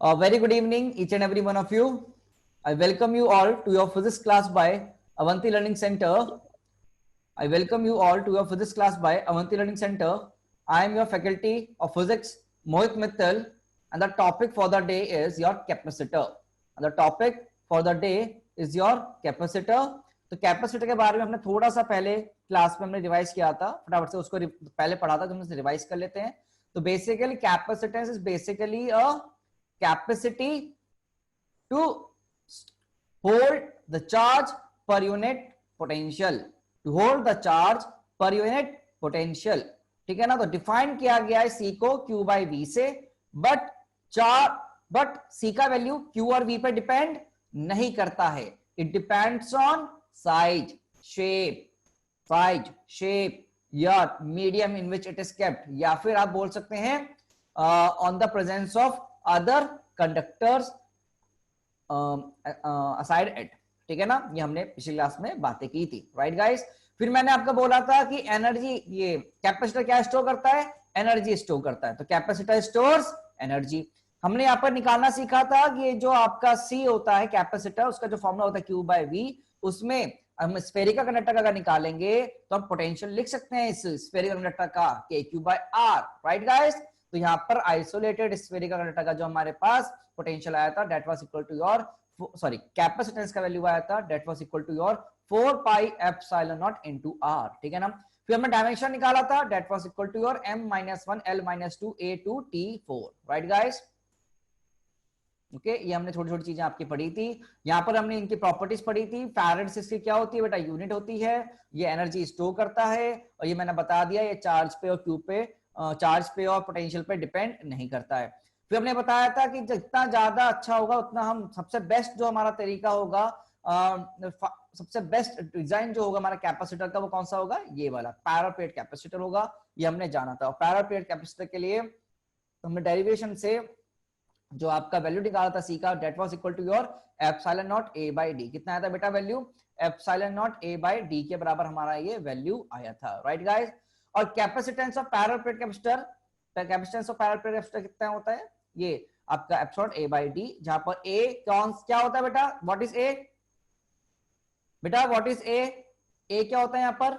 A very good evening, each and every one of you. I welcome you all to your physics class by Avanti Learning Center. I welcome you all to your physics class by Avanti Learning Center. I am your faculty of physics, Mohit Mittal, and the topic for the day is your capacitor. And the topic for the day is your capacitor. तो capacitor के बारे में हमने थोड़ा सा पहले class में हमने रिवाइज किया था, फटाफट से उसको पहले पढ़ा था, तो हम रिवाइज कर लेते हैं. तो basically capacitance is basically a capacity to hold the charge per unit potential, to hold the charge per unit potential. ठीक है ना. तो डिफाइन किया गया है सी को Q बाई वी से, बट सी का वैल्यू Q और V पे डिपेंड नहीं करता है. It depends on size shape या medium in which it is kept, या फिर आप बोल सकते हैं on the presence of other conductors aside it. ठीक है ना. ये हमने पिछली क्लास में बातें की थी. Right guys. फिर मैंने आपको बोला था कि एनर्जी, ये कैपेसिटर क्या स्टोर करता है? एनर्जी स्टोर करता है. तो कैपेसिटर स्टोर्स एनर्जी. हमने यहाँ पर निकालना सीखा था कि जो आपका सी होता है कैपेसिटर, उसका जो फॉर्मूला होता है Q बाय V, उसमें हम स्फेरिकल कंडक्टर का अगर निकालेंगे तो हम पोटेंशियल लिख सकते हैं इस स्फेरिकल कंडक्टर का KQ by R. Right guys. तो यहाँ पर आइसोलेटेड स्फेरिकल कंडक्टर का जो हमारे पास पोटेंशियल आया था, that was equal to your, sorry, capacitance का वैल्यू आया था, that was equal to your 4 pi epsilon nought into R. ठीक है ना. फिर हमने डायमेंशन निकाला था, that was equal to your m-1 l-2 a2 t4. Right guys. Okay. ये हमने छोटी छोटी चीजें आपकी पढ़ी थी. यहाँ पर हमने इनकी प्रॉपर्टीज पढ़ी थी. फैराड सिस्टम क्या होती है बेटा? यूनिट होती है. ये एनर्जी स्टोर करता है, और ये मैंने बता दिया, ये चार्ज पे और क्यू पे, चार्ज पे और पोटेंशियल पे डिपेंड नहीं करता है. फिर हमने बताया था कि जितना ज्यादा अच्छा होगा उतना हम, सबसे बेस्ट जो हमारा तरीका होगा, सबसे बेस्ट डिजाइन जो होगा हमारा कैपेसिटर का, वो कौन सा होगा? ये वाला पैरेलल प्लेट कैपेसिटर होगा. ये हमने जाना था. और पैरेलल प्लेट कैपेसिटर के लिए हमने डेरिवेशन से जो आपका वैल्यू निकाला था सी का, that was equal to your epsilon not A by D. कितना आया था बेटा value? Epsilon not A by D के बराबर हमारा ये वैल्यू आया था. Right guys. और capacitance of parallel plate capacitor, capacitance of parallel plate capacitor कितना होता है? ये आपका एप्सिलॉन ए बाई डी, जहां पर ए क्या होता है बेटा? व्हाट इज ए बेटा? What is a? ए क्या होता है यहाँ पर?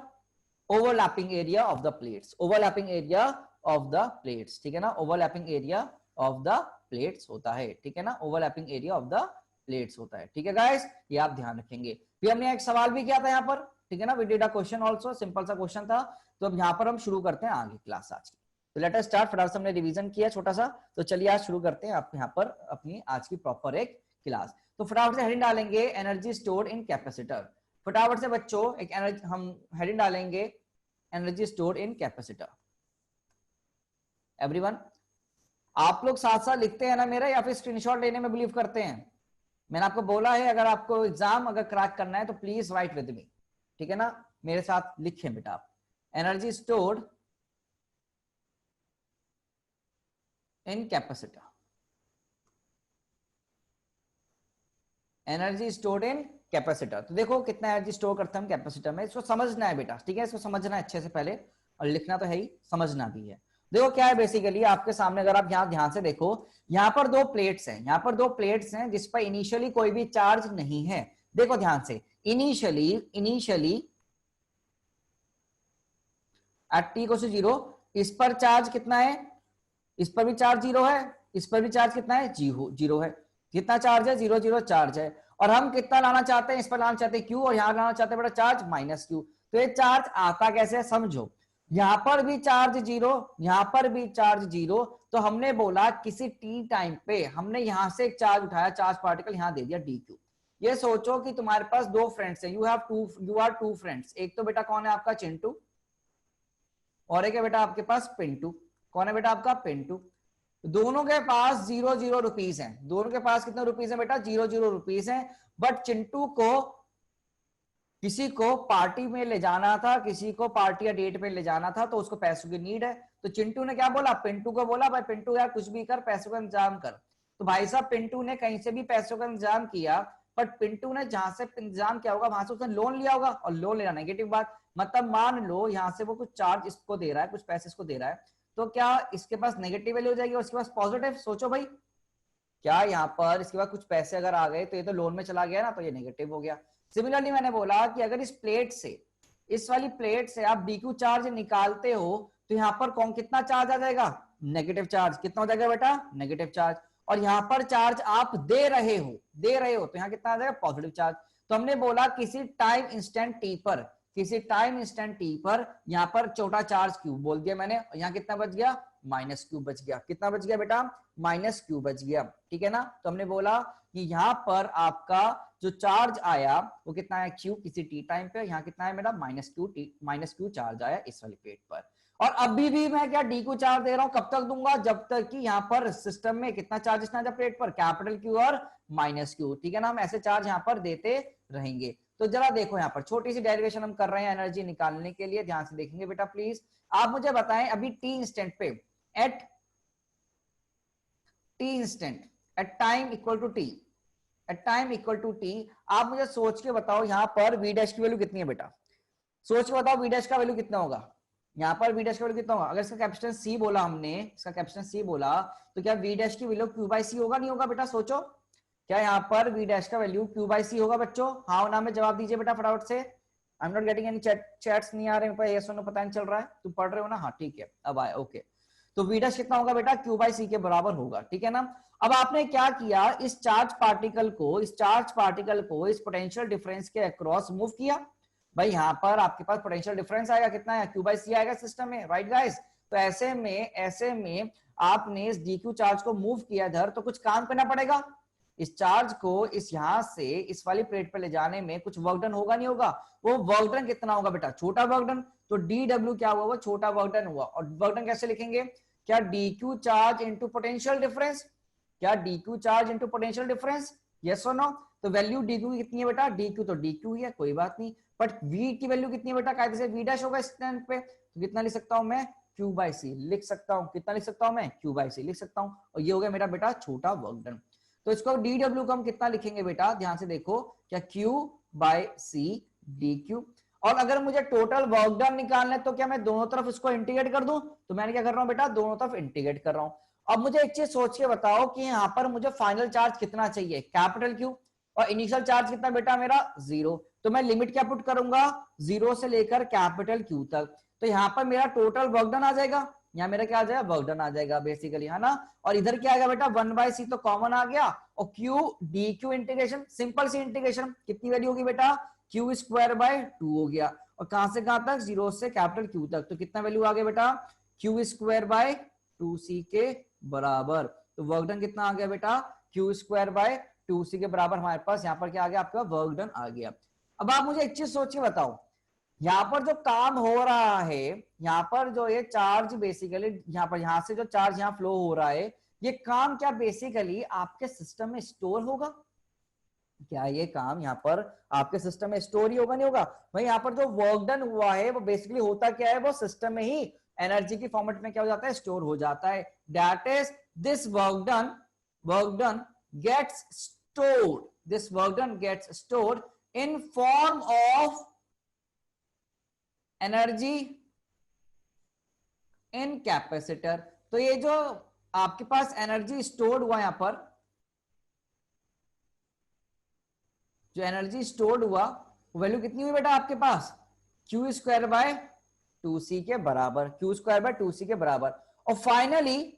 Overlapping area of the plates. Overlapping area of the plates. ठीक है ना. Overlapping area of the plates होता है. ठीक है ना. Overlapping area of the plates होता है. ठीक है गाइस. ये आप ध्यान रखेंगे. फिर हमने एक सवाल भी किया था यहाँ पर. ठीक है ना. We did a question also, simple सा क्वेश्चन था. तो अब यहाँ पर हम शुरू करते हैं आगे क्लास आज की. तो लेट अस स्टार्ट. फटाफट से हमने रिवीजन किया छोटा सा, तो चलिए आज शुरू करते हैं आप यहाँ पर अपनी आज की प्रॉपर एक क्लास. तो फटाफट से हेडिंग डालेंगे एनर्जी स्टोर्ड इन कैपेसिटर. फटाफट से बच्चों एक एनर्जी हम हेडिंग डालेंगे, energy stored in capacitor. Everyone, आप लोग साथ साथ लिखते हैं ना मेरा, या फिर स्क्रीनशॉट लेने में बिलीव करते हैं? मैंने आपको बोला है अगर आपको एग्जाम अगर क्रैक करना है तो प्लीज राइट विद मी. ठीक है ना. मेरे साथ लिखें बेटा आप. Energy stored in capacitor. Energy stored in capacitor. तो देखो कितना एनर्जी स्टोर करते हैं हम कैपेसिटर में. इसको समझना है बेटा. ठीक है. इसको समझना है अच्छे से पहले, और लिखना तो है ही, समझना भी है. देखो क्या है बेसिकली आपके सामने, अगर आप यहां ध्यान से देखो, यहां पर दो प्लेट्स हैं. यहां पर दो प्लेट्स हैं जिस पर इनिशियली कोई भी चार्ज नहीं है. देखो ध्यान से, initially at t equal to 0, इस पर चार्ज कितना है? इस पर भी चार्ज 0 है, इस पर भी चार्ज कितना है? 0 है. कितना चार्ज है? 0 0 चार्ज है. और हम कितना लाना चाहते हैं? इस पर लाना चाहते हैं Q, और यहां लाना चाहते हैं बेटा चार्ज -Q. तो ये चार्ज आता कैसे है समझो. यहां पर भी चार्ज 0, यहां पर भी चार्ज 0. तो हमने बोला किसी t टाइम पे हमने यहां से एक चार्ज उठाया, चार्ज पार्टिकल यहां दे दिया dq. ये सोचो कि तुम्हारे पास दो फ्रेंड्स हैं, यू आर टू फ्रेंड्स. एक तो बेटा कौन है आपका? चिंटू, और एक है बेटा आपके पास पिंटू. कौन है बेटा आपका? पिंटू. दोनों के पास 0 0 रुपीज है. दोनों के पास कितने रुपीज है बेटा? 0 0 रुपीज है. बट चिंटू को किसी को पार्टी में ले जाना था, किसी को पार्टी या डेट में ले जाना था, तो उसको पैसों की नीड है. तो चिंटू ने क्या बोला? पिंटू को बोला भाई पिंटू यार कुछ भी कर, पैसों का इंतजाम कर. तो भाई साहब पिंटू ने कहीं से भी पैसों का इंतजाम किया, बट पिंटू ने जहां से इंतजाम किया होगा वहां से उसने लोन लिया होगा. और लोन लेना नेगेटिव बात. मतलब मान लो यहां से वो कुछ चार्ज इसको दे रहा है, कुछ पैसे इसको दे रहा है, तो क्या इसके पास नेगेटिव वैल्यू हो जाएगी और इसके पास पॉजिटिव? सोचो भाई. क्या यहाँ पर इसके बाद कुछ पैसे अगर आ गए तो ये तो लोन में चला गया ना, तो ये नेगेटिव हो गया। सिमिलरली मैंने बोला कि अगर इस प्लेट से, इस वाली प्लेट से आप डीक्यू चार्ज निकालते हो तो यहाँ पर कौन कितना चार्ज आ जाएगा, नेगेटिव चार्ज। कितना हो जाएगा बेटा, नेगेटिव चार्ज। और यहाँ पर चार्ज आप दे रहे हो, तो यहाँ कितना आ जाएगा, पॉजिटिव चार्ज। तो हमने बोला किसी टाइम इंस्टेंट टी पर, किसी टाइम इंस्टेंट टी पर यहाँ पर छोटा चार्ज क्यू बोल दिया मैंने, यहाँ कितना बच गया, माइनस क्यू बच गया। कितना बच गया बेटा, माइनस क्यू बच गया। ठीक है ना। तो हमने बोला कि यहाँ पर आपका जो चार्ज आया वो कितना है, क्यू, किसी टी टाइम पे। यहाँ कितना है मेरा, माइनस क्यू चार्ज आया इस वाली प्लेट पर। और अभी भी मैं क्या डी क्यू चार्ज दे रहा हूं, कब तक दूंगा, जब तक कि यहाँ पर सिस्टम में कितना चार्ज ना जाए प्लेट पर, कैपिटल क्यू और माइनस क्यू। ठीक है ना, हम ऐसे चार्ज यहाँ पर देते रहेंगे। तो जरा देखो यहाँ पर छोटी सी डेरिवेशन हम कर रहे हैं एनर्जी निकालने के लिए, ध्यान से देखेंगे बेटा प्लीज। आप मुझे बताएं अभी टी इंस्टेंट पे, at T instant, at time equal to T, at time equal to T, आप मुझे सोच के बताओ यहाँ पर वी डैश की वैल्यू कितनी है बेटा, सोच के बताओ वी डैश का वैल्यू कितना होगा। यहाँ पर वी डैश का वैल्यू कितना होगा, अगर इसका कैपेसिटेंस सी बोला हमने, इसका कैपेसिटेंस सी बोला, तो क्या वी डैश की वैल्यू क्यू बाई सी होगा, नहीं होगा बेटा, सोचो। क्या यहाँ पर वी डैश का वैल्यू क्यू बाई सी होगा बच्चों, हाँ और ना में जवाब दीजिए बेटा फटाफट से। I am not getting any chats नहीं आ रहे मेरे पास, यस और नो पता नहीं चल रहा है, तुम पढ़ रहे हो ना, हाँ ठीक है अब आए, ओके। तो वी डैश कितना होगा बेटा, क्यू बाई सी के बराबर होगा। ठीक है ना। अब आपने क्या किया, इस चार्ज पार्टिकल को, इस चार्ज पार्टिकल को इस पोटेंशियल डिफरेंस के अक्रॉस मूव किया। भाई यहाँ पर आपके पास पोटेंशियल डिफरेंस आएगा कितना है, क्यू बाई सी आएगा सिस्टम में, राइट गाइस। तो ऐसे में आपने इस डीक्यू चार्ज को मूव किया इधर, तो कुछ काम करना पड़ेगा। इस चार्ज को इस यहां से इस वाली प्लेट पर ले जाने में कुछ वर्क डन होगा, नहीं होगा। वो वर्क डन कितना होगा बेटा, छोटा वर्क डन। तो डी डब्ल्यू क्या हुआ, वो छोटा वर्क डन हुआ। और वर्क डन कैसे लिखेंगे, क्या dq charge into potential difference, क्या dq charge into potential difference, yes और नो। तो वैल्यू डीक्यू की कितनी है बेटा, डीक्यू तो डीक्यू ही है, कोई बात नहीं। बट वी की वैल्यू कितनी है बेटा, कायदे से वी डैश होगा इस स्टैंड पे, तो कितना लिख सकता हूं मैं, क्यू बाई सी लिख सकता हूं। कितना लिख सकता हूं मैं, क्यू बाई सी लिख सकता हूं। और ये हो गया मेरा बेटा छोटा वर्क डन। तो इसको डी डब्ल्यू को हम कितना लिखेंगे बेटा, ध्यान से देखो, क्या Q by C D Q. और अगर मुझे टोटल वर्क डन निकालना है तो क्या मैं दोनों तरफ इसको इंटीग्रेट कर दूं, तो मैंने क्या कर रहा हूं बेटा, दोनों तरफ इंटीग्रेट कर रहा हूं। अब मुझे एक चीज सोच के बताओ कि यहाँ पर मुझे फाइनल चार्ज कितना चाहिए, कैपिटल क्यू, और इनिशियल चार्ज कितना बेटा मेरा, 0। तो मैं लिमिट क्या पुट करूंगा, 0 से लेकर कैपिटल क्यू तक। तो यहाँ पर मेरा टोटल वर्क डन आ जाएगा, यहाँ मेरा क्या आ जाएगा, वर्क डन आ जाएगा बेसिकली, है ना। और इधर क्या आएगा बेटा, 1/c तो कॉमन आ गया, और Q D Q integration, simple C integration, कितनी वैल्यू होगी बेटा, क्यू स्क्वायर बाय 2 हो गया। और कहां से कहां तक, 0 से कैपिटल क्यू तक, तो कितना वैल्यू आ गया बेटा, क्यू स्क्वायर बाय 2c के बराबर। तो वर्क डन कितना आ गया बेटा, क्यू स्क्वायर बाय 2c के बराबर हमारे पास यहाँ पर क्या आ गया, आपका वर्क डन आ गया। अब आप मुझे एक चीज सोच के बताओ, यहाँ पर जो काम हो रहा है, यहाँ पर जो ये चार्ज बेसिकली यहाँ पर, यहाँ से जो चार्ज यहाँ फ्लो हो रहा है, ये काम क्या बेसिकली आपके सिस्टम में स्टोर होगा, क्या ये काम यहाँ पर आपके सिस्टम में स्टोर ही होगा, नहीं होगा। भाई यहाँ पर जो वर्क डन हुआ है वो बेसिकली होता क्या है, वो सिस्टम में ही एनर्जी की फॉर्मेट में क्या हो जाता है, स्टोर हो जाता है। That is this work done gets stored, this work done gets stored in form of energy in capacitor. तो ये जो आपके पास एनर्जी स्टोर्ड हुआ, यहां पर जो एनर्जी स्टोर्ड हुआ वैल्यू कितनी हुई बेटा आपके पास, क्यू स्क्वायर बाय 2c के बराबर, क्यू स्क्वायर बाय 2c के बराबर। और फाइनली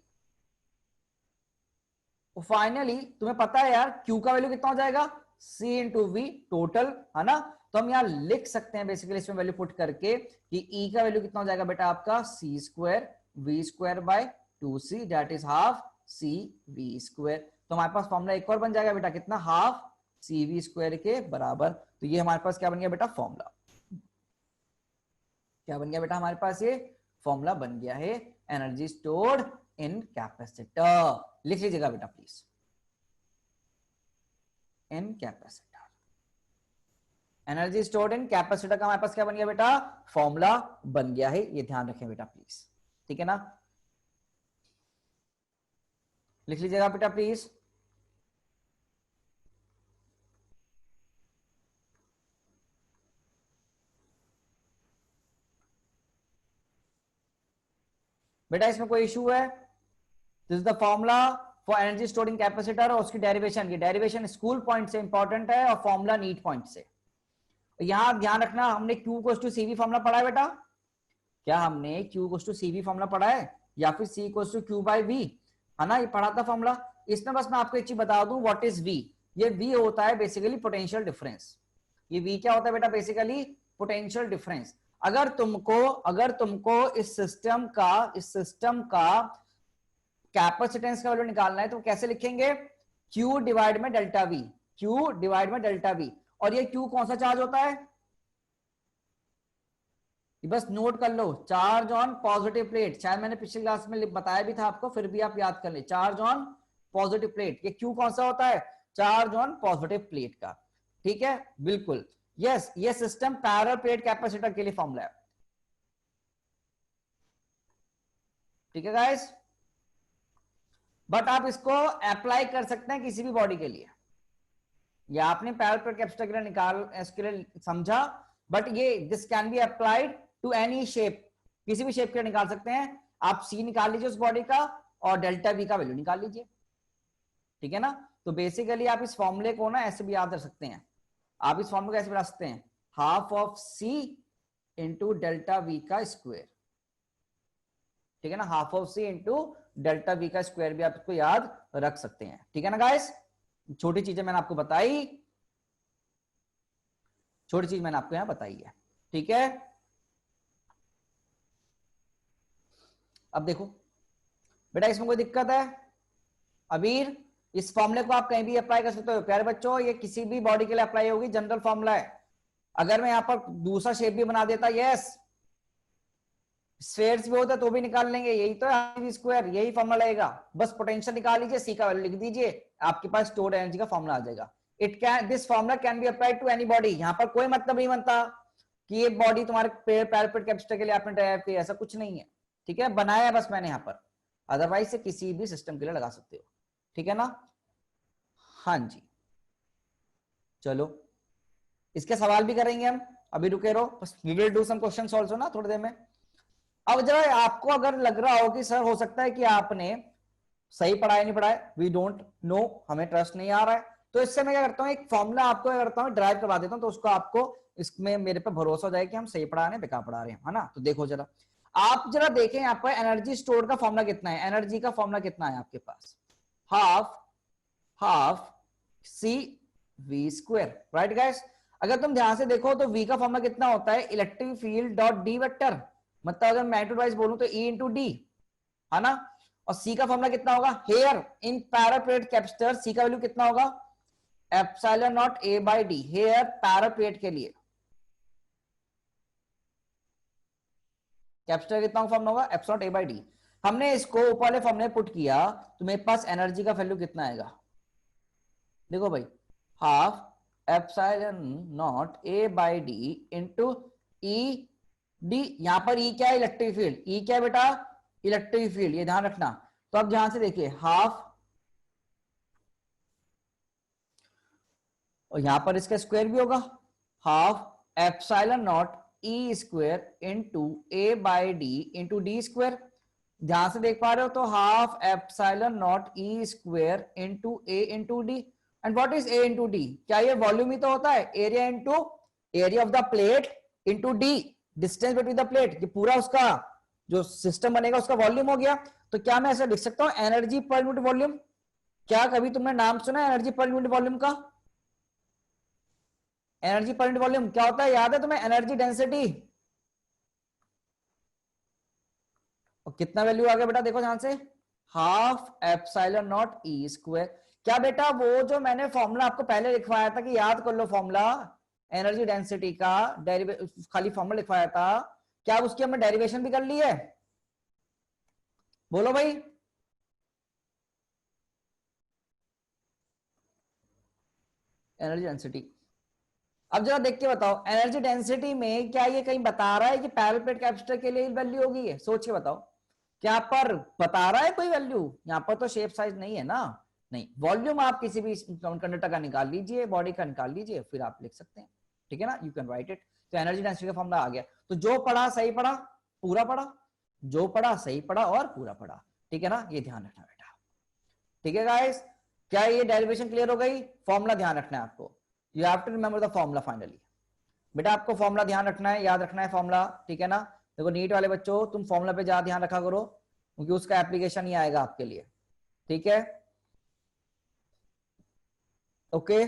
तुम्हें पता है यार, क्यू का वैल्यू कितना हो जाएगा, c इंटू वी टोटल, है ना। तो हम यहां लिख सकते हैं बेसिकली इसमें वैल्यू पुट करके कि E का वैल्यू कितना हो जाएगा बेटा आपका, c square V square by 2c, that is half c v square. तो हमारे पास फॉर्मूला एक और बन जाएगा बेटा, कितना, हाफ सी वी स्क्वायर के बराबर। तो ये हमारे पास क्या बन गया बेटा, फॉर्मूला क्या बन गया बेटा, हमारे पास ये फॉर्मूला बन गया है, एनर्जी स्टोर्ड इन कैपेसिटर। लिख लीजिएगा बेटा please, in capacitor, energy stored in capacitor का हमारे पास क्या बन गया बेटा, फॉर्मूला बन गया है। ये ध्यान रखें बेटा प्लीज, ठीक है ना। लिख लीजिएगा बेटा प्लीज। बेटा इसमें कोई इशू है, this is the formula for energy stored in capacitor और उसकी डेरिवेशन, ये डेरिवेशन स्कूल पॉइंट से इंपॉर्टेंट है और फॉर्मूला नीट पॉइंट से। यहां ध्यान रखना, हमने Q equals to CV formula पढ़ा है बेटा? क्या हमने Q equals to CV formula पढ़ा है या फिर C equals to Q by V, है ना? ये पढ़ा था फॉर्मूला। इसमें बस मैं आपको एक चीज बता दूं, व्हाट इज V। ये V होता है बेसिकली पोटेंशियल डिफरेंस। ये V क्या होता है बेटा? Basically potential difference. अगर तुमको इस सिस्टम का कैपेसिटेंस का वैल्यू निकालना है तो कैसे लिखेंगे? Q डिवाइड में डेल्टा V, Q डिवाइड में डेल्टा V। और ये Q कौन सा चार्ज होता है? बस नोट कर लो, चार्ज ऑन पॉजिटिव प्लेट। शायद मैंने पिछली क्लास में बताया भी था आपको, फिर भी आप याद कर ले, चार्ज ऑन पॉजिटिव प्लेट। ये Q कौन सा होता है? चार्ज ऑन पॉजिटिव प्लेट का। ठीक है, बिल्कुल यस। ये सिस्टम पैरेलल प्लेट कैपेसिटर के लिए फॉर्मूला है। ठीक है गाइस, बट आप इसको अप्लाई कर सकते हैं किसी भी बॉडी के लिए, या आपने पैरेलल प्लेट कैपेसिटर के लिए निकाल इसके लिए समझा, बट ये this can be applied to any shape, किसी भी शेप के लिए निकाल सकते हैं आप। C निकाल लीजिए उस बॉडी का और डेल्टा V का वैल्यू निकाल लीजिए। ठीक है ना? तो बेसिकली आप इस फॉर्मूले को ना ऐसे भी याद रख सकते हैं। आप इस फॉर्मूले को ऐसे बना सकते हैं, half of C into delta V का स्क्वायर। ठीक है ना? Half of C into delta V का स्क्वायर भी आप इसको याद रख सकते हैं। ठीक है ना गाइस? छोटी चीजें मैंने आपको बताई, छोटी चीज मैंने आपको यहां बताई है। ठीक है, अब देखो बेटा, इसमें कोई दिक्कत है? अबीर, इस फॉर्मूले को आप कहीं भी अप्लाई कर सकते हो प्यारे बच्चों, ये किसी भी बॉडी के लिए अप्लाई होगी, जनरल फॉर्मूला है। अगर मैं यहां पर दूसरा शेप भी बना देता, यस, स्फेयर्स भी होता तो भी निकाल लेंगे, यही तो है स्क्वायर, यही फॉर्मूला लगेगा। बस पोटेंशियल निकाल लीजिए, C का वैल्यू लिख दीजिए, आपके पास स्टोर्ड एनर्जी का फॉर्मूला आ जाएगा। It can, this formula can be applied to any body. यहां पर कोई मतलब नहीं बनता कि ये बॉडी तुम्हारे पैरेलल प्लेट कैपेसिटर के लिए आपने ड्राइव किया, ऐसा कुछ नहीं है। ठीक है, बनाया है बस मैंने यहां पर, अदरवाइज से किसी भी सिस्टम के लिए लगा सकते हो। ठीक है ना? हाँ जी, चलो इसके सवाल भी करेंगे हम, अभी रुके रहो, बस we will do some questions also ना थोड़ी देर में। अब जरा आपको अगर लग रहा हो कि सर हो सकता है कि आपने सही पढ़ाया नहीं पढ़ाया, वी डोंट नो, हमें ट्रस्ट नहीं आ रहा है, तो इससे मैं क्या करता हूँ, एक फॉर्मूला आपको क्या करता हूँ, ड्राइव करवा देता हूँ, तो उसको आपको इसमें मेरे पे भरोसा हो जाए कि हम सही पढ़ा रहे हैं बेकार पढ़ा रहे हैं, है ना? तो देखो जरा, आप जरा देखें यहाँ पर एनर्जी स्टोर का फॉर्मूला कितना है, एनर्जी का फॉर्मूला कितना है आपके पास? Half C V square, right guys? अगर तुम ध्यान से देखो तो V का फॉर्मूला कितना होता है? Electric field dot D vector, मतलब अगर मैग्नीट्यूड वाइज बोलूं तो E इंटू डी, है ना? और C का फॉर्मूला कितना होगा? Here in parallel plate capacitor C का वैल्यू कितना होगा? Epsilon nought A by D, here parallel plate के लिए कैपेसिटर कितना फॉर्मूला होगा? Epsilon A by D। हमने इसको ऊपर वाले फॉर्मूले में पुट किया तो मेरे पास एनर्जी का वैल्यू कितना आएगा? देखो भाई, half epsilon nought A by D into E D, यहां पर E क्या है? Electric field. E क्या है बेटा? इलेक्ट्रिक फील्ड, ये ध्यान रखना। तो अब ध्यान से देखिए, हाफ, और यहां पर इसका स्क्वायर भी होगा, half epsilon nought E square into A by D into D square. ध्यान से देख पा रहे हो? तो half epsilon nought E square into A into D. And what is A into D? क्या ये वॉल्यूम ही तो होता है? Area into area of the plate into D, distance between the plate, ये पूरा उसका जो सिस्टम बनेगा उसका वॉल्यूम हो गया। तो क्या मैं ऐसा लिख सकता हूं, एनर्जी पर यूनिट वॉल्यूम? क्या कभी तुमने नाम सुना है एनर्जी पर यूनिट वॉल्यूम का? एनर्जी पर यूनिट वॉल्यूम क्या होता है, याद है तुम्हें? Energy density. और कितना वैल्यू आ गया बेटा? देखो ध्यान से, half epsilon nought E square. क्या बेटा वो जो मैंने फॉर्मूला आपको पहले लिखवाया था, कि याद कर लो फॉर्मूला एनर्जी डेंसिटी का, खाली फॉर्मूला लिखवाया था, क्या उसकी हमने डेरिवेशन भी कर ली है? बोलो भाई। एनर्जी डेंसिटी, अब जरा देख के बताओ, एनर्जी डेंसिटी में क्या ये कहीं बता रहा है कि पैरेलल प्लेट कैपेसिटर के लिए वैल्यू होगी? है सोच के बताओ, क्या पर बता रहा है कोई वैल्यू? यहाँ पर तो शेप साइज नहीं है ना, नहीं। वॉल्यूम आप किसी भी कंडक्टर का निकाल लीजिए, बॉडी का निकाल लीजिए, फिर आप लिख सकते हैं। ठीक है ना? You can write it. तो एनर्जी डेंसिटी का फॉर्मूला आ गया। तो जो पढ़ा सही पढ़ा, पूरा पढ़ा, जो पढ़ा सही पढ़ा और पूरा पढ़ा। ठीक है ना? ये ध्यान रखना बेटा। ठीक है गाइस, क्या ये डेरिवेशन क्लियर हो गई? फॉर्मूला ध्यान रखना है आपको, you have to remember the formula finally. बेटा आपको फॉर्मूला ध्यान रखना है, याद रखना है फॉर्मूला, ठीक है ना। देखो नीट वाले बच्चों, तुम फॉर्मूला पे ज्यादा ध्यान रखा करो, क्योंकि उसका एप्लीकेशन ही आएगा आपके लिए, ठीक है। ओके,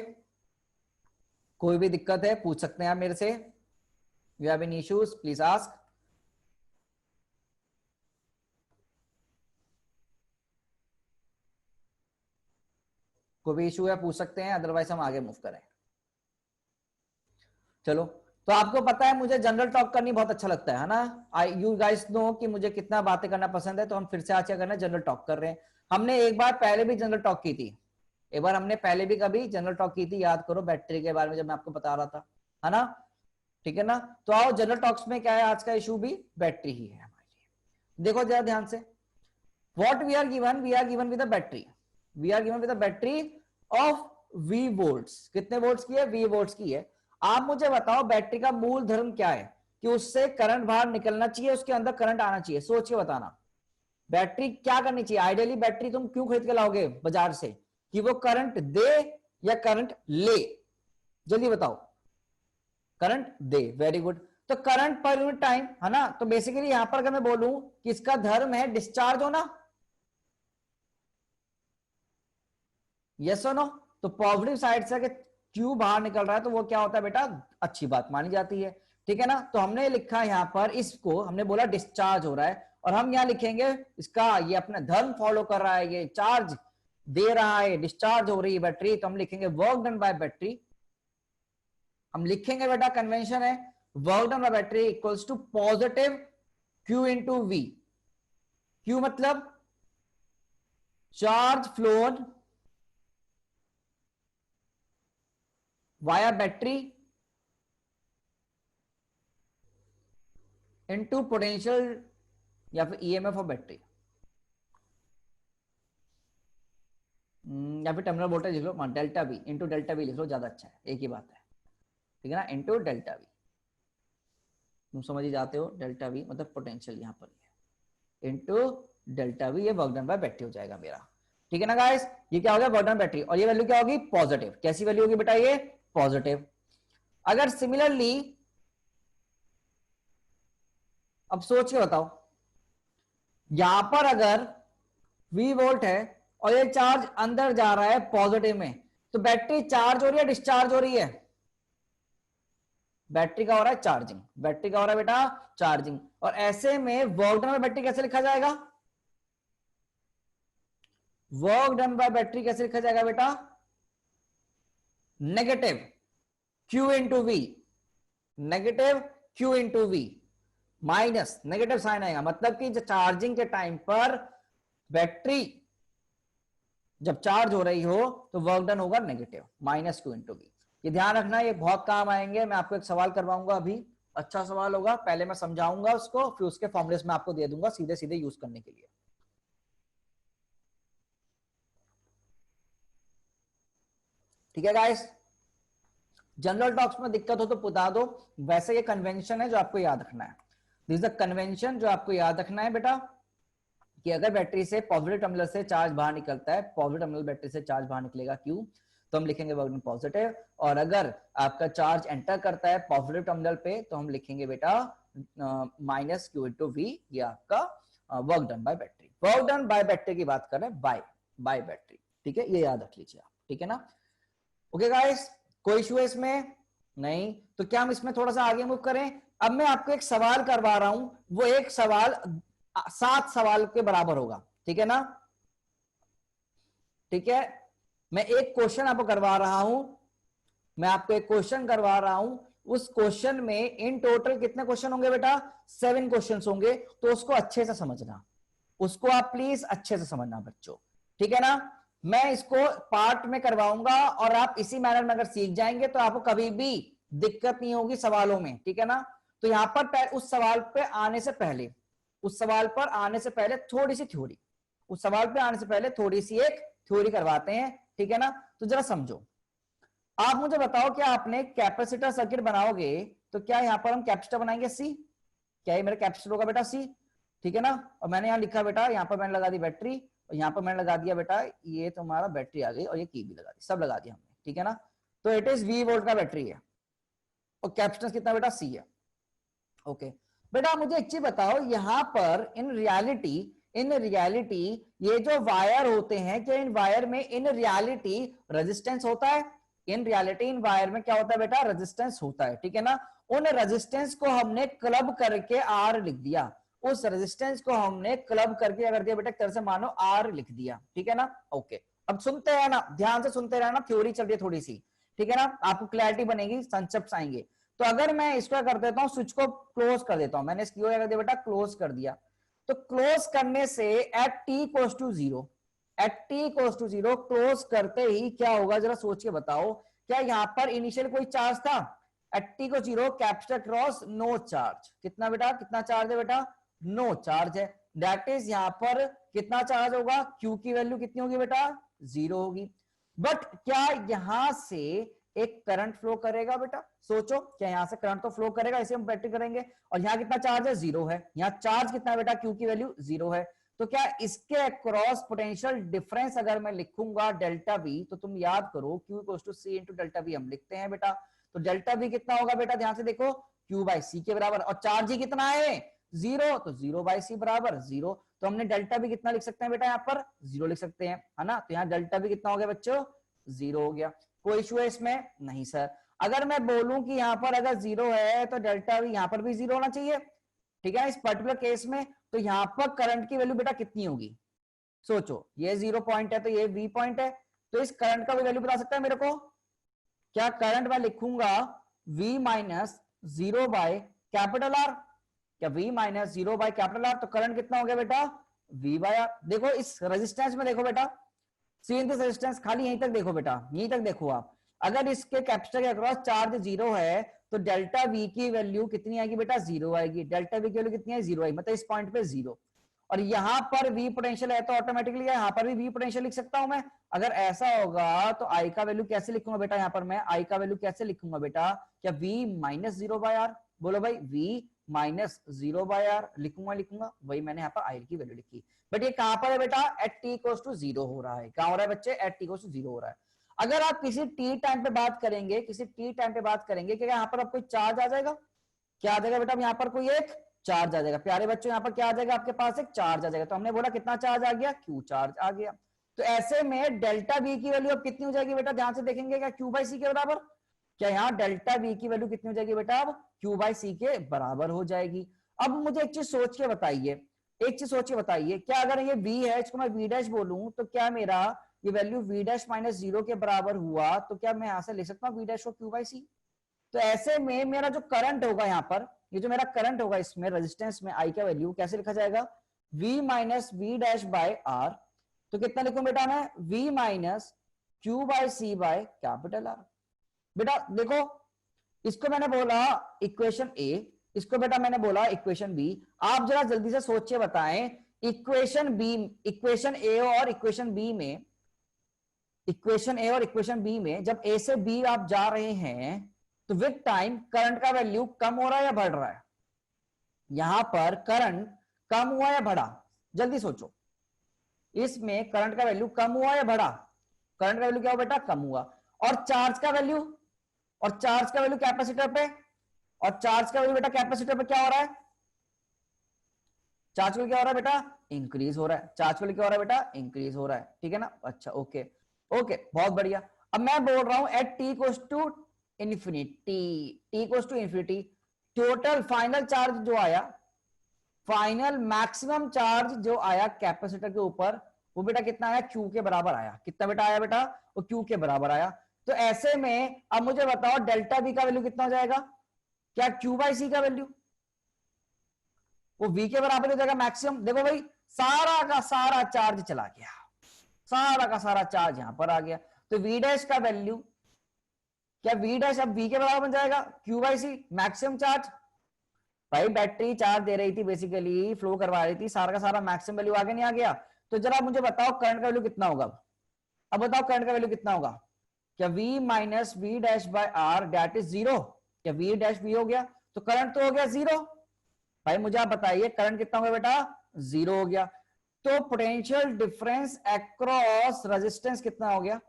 कोई भी दिक्कत है पूछ सकते हैं आप मेरे से, you have any issues please ask. कोई भी इशू है पूछ सकते हैं, अदरवाइज हम आगे मूव करें। चलो, तो आपको पता है मुझे जनरल टॉक करनी बहुत अच्छा लगता है ना। आई यू गाइस नो कि मुझे कितना बातें करना पसंद है, तो हम फिर से आज क्या करना है, जनरल टॉक कर रहे हैं। हमने एक बार पहले भी जनरल टॉक की थी, एक बार हमने पहले भी कभी जनरल टॉक की थी, याद करो बैटरी के बारे में जब मैं आपको बता रहा था, है ना। ठीक है ना, तो आओ जनरल टॉक्स में क्या है, आज का इशू भी बैटरी ही है हमारे लिए। देखो जरा ध्यान से, what we are given with a battery, we are given with a battery of V volts. कितने वोल्ट्स की है? V वोल्ट्स की है। आप मुझे बताओ बैटरी का मूल धर्म क्या है, कि उससे करंट बाहर निकलना चाहिए, उसके अंदर करंट आना चाहिए, सोच के बताना। बैटरी क्या करनी चाहिए? आइडियली बैटरी तुम क्यों खरीद के लाओगे बाजार से, कि वो करंट दे या करंट ले? जल्दी बताओ। करंट दे, वेरी गुड। तो करंट पर यूनिट टाइम, है ना। तो बेसिकली यहां पर अगर मैं बोलूं कि इसका धर्म है डिस्चार्ज होना, यस और नो, तो पॉजिटिव साइड से अगर क्यू बाहर निकल रहा है तो वो क्या होता है बेटा, अच्छी बात मानी जाती है, ठीक है ना। तो हमने लिखा यहां पर, इसको हमने बोला डिस्चार्ज हो रहा है, और हम यहां लिखेंगे इसका ये अपना धर्म फॉलो कर रहा है, ये चार्ज दे रहा है, डिस्चार्ज हो रही है बैटरी, तो हम लिखेंगे वर्क डन बाय बैटरी। हम लिखेंगे बेटा, कन्वेंशन है work done by battery equals to positive Q into V. Q मतलब charge flown via battery into potential या फिर ईएमएफ ऑफ बैटरी, या फिर टर्मिनल वोल्टेज लिख लो, delta V into delta V लिख लो, ज्यादा अच्छा है, एक ही बात है, ठीक है ना, इंटू डेल्टा वी। तुम समझ ही जाते हो, डेल्टा वी मतलब पोटेंशियल यहां पर इंटू डेल्टा वी, ये वर्क डन बाय बैटरी हो जाएगा मेरा, ठीक है ना गाइस। ये क्या हो गया, वर्क डन बैटरी, और ये वैल्यू क्या होगी, पॉजिटिव। कैसी वैल्यू होगी बेटा, ये पॉजिटिव। अगर सिमिलरली, अब सोच के बताओ, यहां पर अगर V वोल्ट है और ये चार्ज अंदर जा रहा है पॉजिटिव में, तो बैटरी चार्ज हो रही है डिस्चार्ज हो रही है? बैटरी का हो रहा है चार्जिंग, बैटरी का हो रहा है बेटा चार्जिंग। और ऐसे में वर्क डन बाय बैटरी कैसे लिखा जाएगा, वर्क डन बाय बैटरी कैसे लिखा जाएगा बेटा, negative Q into V, negative Q into V, minus negative sign आएगा, मतलब कि चार्जिंग के टाइम पर बैटरी जब चार्ज हो रही हो तो वर्क डन होगा negative, minus Q into V. ये ध्यान रखना, ये बहुत काम आएंगे। मैं आपको एक सवाल करवाऊंगा अभी, अच्छा सवाल होगा, पहले मैं समझाऊंगा उसको, फिर उसके फॉर्मुलेस में आपको दे दूंगा सीधे सीधे यूज करने के लिए, ठीक है गाइस। जनरल टॉक्स में दिक्कत हो तो बता दो, वैसे ये कन्वेंशन है जो आपको याद रखना है, दिस इज द कन्वेंशन जो आपको याद रखना है बेटा, कि अगर बैटरी से पॉजिटिव टर्मिनल से चार्ज बाहर निकलता है, पॉजिटिव टर्मिनल बैटरी से चार्ज बाहर निकलेगा क्यू, तो हम लिखेंगे वर्क डन पॉजिटिव। और अगर आपका चार्ज एंटर करता है पॉजिटिव टर्मिनल पे, तो हम लिखेंगे बेटा माइनस क्यू इंटू वी, ये आपका work done by battery. Work done by battery की बात कर रहे हैं, बाय बैटरी, ठीक है, ये याद रख लीजिए आप, ठीक है ना। ओके गाइस, कोई इशू है इसमें? नहीं, तो क्या हम इसमें थोड़ा सा आगे मूव करें। अब मैं आपको एक सवाल करवा रहा हूं, वो एक सवाल 7 सवाल के बराबर होगा, ठीक है ना, ठीक है। मैं एक क्वेश्चन आपको करवा रहा हूं, मैं आपको एक क्वेश्चन करवा रहा हूं, उस क्वेश्चन में इन टोटल कितने क्वेश्चन होंगे बेटा, 7 क्वेश्चन होंगे, तो उसको अच्छे से समझना, उसको आप प्लीज अच्छे से समझना बच्चों, ठीक है ना। मैं इसको पार्ट में करवाऊंगा, और आप इसी मैनर में अगर सीख जाएंगे तो आपको कभी भी दिक्कत नहीं होगी सवालों में, ठीक है ना। तो यहां पर उस सवाल पे आने से पहले, उस सवाल पर आने से पहले थोड़ी सी थ्योरी, उस सवाल पे आने से पहले थोड़ी सी एक थ्योरी करवाते हैं, ठीक है ना। तो जरा समझो, आप मुझे बताओ, क्या आपने कैपेसिटर सर्किट बनाओगे तो क्या यहां पर हम कैपेसिटर बनाएंगे सी, क्या ये मेरा कैपेसिटर होगा बेटा सी, ठीक है ना। और मैंने यहां लिखा बेटा, यहां पर मैंने लगा दी बैटरी, और यहाँ पर मैंने लगा दिया बेटा ये तुम्हारा बैटरी आ गई और ये की भी लगा दी, सब लगा दिया हमने, ठीक है ना। तो इट इज V वोल्ट का बैटरी है और कैपेसिटेंस कितना बेटा C है। ओके बेटा मुझे एक चीज बताओ, यहाँ पर इन रियलिटी ये जो वायर होते हैं, क्या इन वायर में इन रियलिटी रेजिस्टेंस होता है? इन रियलिटी इन वायर में क्या होता है बेटा? रेजिस्टेंस होता है, ठीक है ना। उन रेजिस्टेंस को हमने क्लब करके R लिख दिया, उस रेजिस्टेंस को हमने क्लब करके क्या कर दिया बेटा, एक तरह से मानो R लिख दिया, ठीक है ना। ओके अब सुनते हैं ना, ध्यान से सुनते रहना, थ्योरी चल रही है थोड़ी सी, ठीक है ना, आपको क्लैरिटी बनेगी, संक्षिप्त आएंगे। तो अगर मैं इसको कर देता हूं, स्विच को क्लोज कर देता हूं, मैंने इसको क्या कर दिया बेटा, क्लोज कर दिया। तो क्लोज करने से at T equals to zero, at T equals to zero close करते ही क्या होगा जरा सोच के बताओ, क्या यहाँ पर इनिशियल कोई चार्ज था? एट टी को zero, capacitor cross no charge, कितना बेटा, कितना चार्ज है बेटा, नो चार्ज है। दैट इज यहाँ पर कितना चार्ज होगा, क्यू की वैल्यू कितनी होगी बेटा, जीरो होगी। बट क्या यहां से एक करंट फ्लो करेगा बेटा? सोचो, क्या यहां से करंट तो फ्लो करेगा, ऐसे हम बैटरी करेंगे, और यहाँ कितना चार्ज है, जीरो है। यहाँ चार्ज कितना है बेटा, क्यू की वैल्यू जीरो है। तो क्या इसके अक्रॉस पोटेंशियल डिफरेंस अगर मैं लिखूंगा डेल्टा वी, तो तुम याद करो Q equals to C into delta V हम लिखते हैं बेटा। तो डेल्टा वी कितना होगा बेटा, ध्यान से देखो, क्यू बाई सी के बराबर, और चार्ज ही कितना है, जीरो, तो जीरो बाई सी बराबर जीरो। तो हमने डेल्टा भी कितना लिख सकते हैं बेटा, यहाँ पर जीरो लिख सकते हैं, है ना। तो यहाँ डेल्टा भी कितना हो गया बच्चों, जीरो हो गया। कोई इशू है इसमें? नहीं सर। अगर मैं बोलूं कि यहाँ पर अगर जीरो है तो डेल्टा भी यहाँ पर भी जीरो होना चाहिए, ठीक है, इस पर्टिकुलर केस में। तो यहाँ पर करंट की वैल्यू बेटा कितनी होगी, सोचो, ये 0 पॉइंट है तो ये V पॉइंट है, तो इस करंट का भी वैल्यू बता सकता है मेरे को? क्या करंट मैं लिखूंगा V minus zero by capital R, क्या V minus zero by capital R, तो करंट कितना हो गया बेटा, V बाय R। देखो इस रेजिस्टेंस में देखो बेटा, सी दिस रेजिस्टेंस, खाली यहीं तक देखो बेटा, यहीं तक देखो आप। अगर इसके कैपेसिटर के अक्रॉस चार्ज जीरो है तो डेल्टा वी की वैल्यू कितनी आएगी बेटा, जीरो आएगी। डेल्टा वी की वैल्यू कितनी है, जीरो आएगी, मतलब इस पॉइंट पे जीरो। और यहां पर वी पोटेंशियल है तो ऑटोमेटिकली यहां पर भी वी पोटेंशियल लिख सकता हूं मैं। अगर ऐसा होगा तो आई का वैल्यू कैसे लिखूंगा बेटा, यहां पर मैं आई का वैल्यू कैसे लिखूंगा बेटा, क्या V minus zero by R, बोलो भाई, V minus zero by R लिखूंगा, वही मैंने यहाँ पर आई की वैल्यू लिखी। बट ये कहां पर है बेटा, at T equals to zero हो रहा है। कहां हो रहा है बच्चे, at T equals to zero हो रहा है। अगर आप किसी टी टाइम पे बात करेंगे, किसी टी टाइम पे बात करेंगे, क्या यहाँ पर आपको चार्ज आ जाएगा, क्या आ जाएगा बेटा, यहाँ पर कोई एक चार्ज आ जाएगा। प्यारे बच्चों यहाँ पर क्या आ जाएगा, आपके पास एक चार्ज आ जाएगा। तो हमने बोला कितना चार्ज आ गया, क्यू चार्ज आ गया। तो ऐसे में डेल्टा वी की वैल्यू अब कितनी हो जाएगी बेटा, ध्यान से देखेंगे, क्या क्यू बाई सी के बराबर, क्या यहाँ डेल्टा वी की वैल्यू कितनी हो जाएगी बेटा, अब क्यू बाई सी के बराबर हो जाएगी। अब मुझे एक चीज सोच के बताइए, एक चीज सोच के बताइए, क्या अगर ये v है, इसको मैं v डैश बोलूं, तो क्या मेरा ये value v dash minus zero के बराबर हुआ, तो क्या मैं यहां से लिख सकता हूँ v डैश को q बाई सी। तो ऐसे में मेरा जो करंट होगा यहाँ पर, ये जो मेरा करंट होगा इसमें रेजिस्टेंस में आई का वैल्यू कैसे लिखा जाएगा, v minus V dash by R. तो कितना लिखूं बेटा मैं, v minus q by C by capital R. बेटा देखो, इसको मैंने बोला इक्वेशन ए, इसको बेटा मैंने बोला इक्वेशन बी। आप जरा जल्दी से सोच के बताएं, इक्वेशन बी, इक्वेशन ए और इक्वेशन बी में, इक्वेशन ए और इक्वेशन बी में जब ए से बी आप जा रहे हैं तो विद टाइम करंट का वैल्यू कम हो रहा है या बढ़ रहा है? यहां पर करंट कम हुआ या बढ़ा, जल्दी सोचो, इसमें करंट का वैल्यू कम हुआ या बढ़ा? करंट का वैल्यू क्या हुआ बेटा, कम हुआ। और चार्ज का वैल्यू, और चार्ज का वैल्यू कैपेसिटर पे, और चार्ज का वैल्यू बेटा कैपेसिटर पे क्या हो रहा है, चार्ज का क्या हो रहा है बेटा, इंक्रीज हो रहा है। चार्ज का क्या हो रहा है बेटा, इंक्रीज हो रहा है, ठीक है ना। अच्छा ओके ओके, बहुत बढ़िया। अब मैं बोल रहा हूं at T equals to infinity, T equals to infinity, total final charge जो आया, फाइनल मैक्सिमम चार्ज जो आया कैपेसिटर के ऊपर, वो बेटा कितना आया, क्यू के बराबर आया। कितना बेटा आया बेटा, वो क्यू के बराबर आया। तो ऐसे में अब मुझे बताओ डेल्टा बी का वैल्यू कितना हो जाएगा, क्या क्यू बाई सी का वैल्यू वो v के बराबर हो जाएगा मैक्सिमम। देखो भाई, सारा का सारा चार्ज चला गया, सारा का सारा चार्ज यहां पर आ गया। तो v डैश का वैल्यू, क्या v डैश अब v के बराबर बन जाएगा q by C, maximum charge. भाई बैटरी चार्ज दे रही थी, बेसिकली फ्लो करवा रही थी, सारा का सारा मैक्सिमम वैल्यू आगे नहीं आ गया। तो जरा मुझे बताओ करंट का वैल्यू कितना होगा, अब बताओ करंट का वैल्यू कितना होगा, क्या v minus V dash by R that is zero, क्या v डैश v हो गया, तो करंट तो हो गया जीरो। भाई मुझे आप बताइए करंट कितना हो गया बेटा, जीरो हो गया। तो पोटेंशियल डिफरेंस अक्रॉस रेजिस्टेंस कितना हो गया?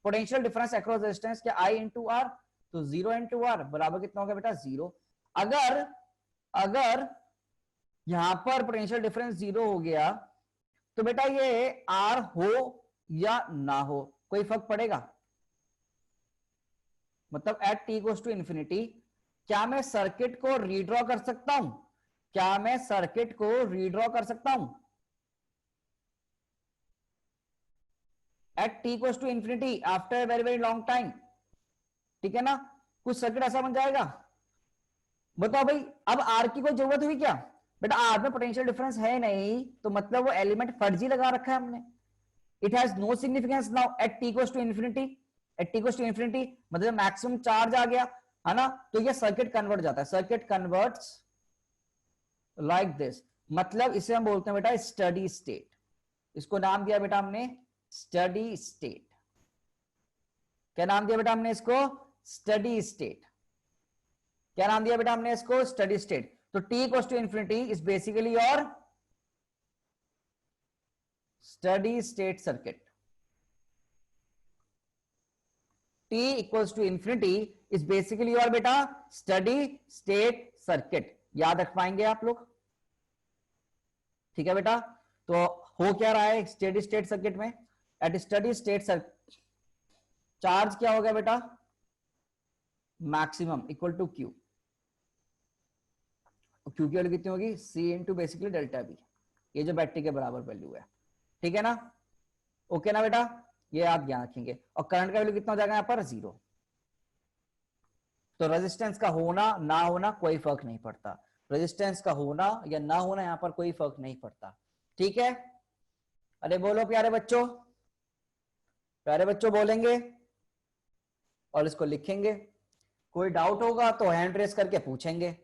पोटेंशियल डिफरेंस अक्रॉस रेजिस्टेंस क्या I इंटू आर, तो 0 इंटू आर बराबर कितना हो गया बेटा 0। अगर अगर यहां पर पोटेंशियल डिफरेंस 0 हो गया तो बेटा ये आर हो या ना हो कोई फर्क पड़ेगा? मतलब at T equals to infinity क्या मैं सर्किट को रीड्रॉ कर सकता हूं? क्या मैं सर्किट को रीड्रॉ कर सकता हूं at T equals to infinity after very very long time? ठीक है ना, कुछ सर्किट ऐसा बन जाएगा। बताओ भाई, अब आर की कोई जरूरत हुई क्या? बेटा आर में पोटेंशियल डिफरेंस है नहीं, तो मतलब वो एलिमेंट फर्जी लगा रखा है हमने। It has no significance now at T equals to infinity. At T equals to infinity मतलब मैक्सिमम चार्ज आ गया है ना, तो ये सर्किट कन्वर्ट जाता है, सर्किट कन्वर्ट्स लाइक दिस। मतलब इसे हम बोलते हैं बेटा स्टडी स्टेट। इसको नाम दिया बेटा हमने स्टडी स्टेट। क्या नाम दिया बेटा हमने इसको? Steady state. क्या नाम दिया बेटा हमने इसको? Steady state. तो T equals to infinity is basically your steady state circuit. T equals to infinity is basically your बेटा स्टडी स्टेट सर्किट। याद रख पाएंगे आप लोग? ठीक है बेटा, तो हो क्या रहा है स्टेडी स्टेट सर्किट में? At steady state circuit charge क्या हो गया बेटा? Maximum equal to Q. Q की वैल्यू कितनी होगी? C into basically delta B, ये जो बैटरी के बराबर वैल्यू है। ठीक है ना, ओके ना बेटा, ये आप ध्यान रखेंगे। और करंट का वैल्यू कितना हो जाएगा यहाँ पर? 0। तो रेजिस्टेंस का होना ना होना कोई फर्क नहीं पड़ता, रेजिस्टेंस का होना या ना होना यहाँ पर कोई फर्क नहीं पड़ता। ठीक है, अरे बोलो प्यारे बच्चों, प्यारे बच्चों बोलेंगे और इसको लिखेंगे। कोई डाउट होगा तो हैंड रेस करके पूछेंगे,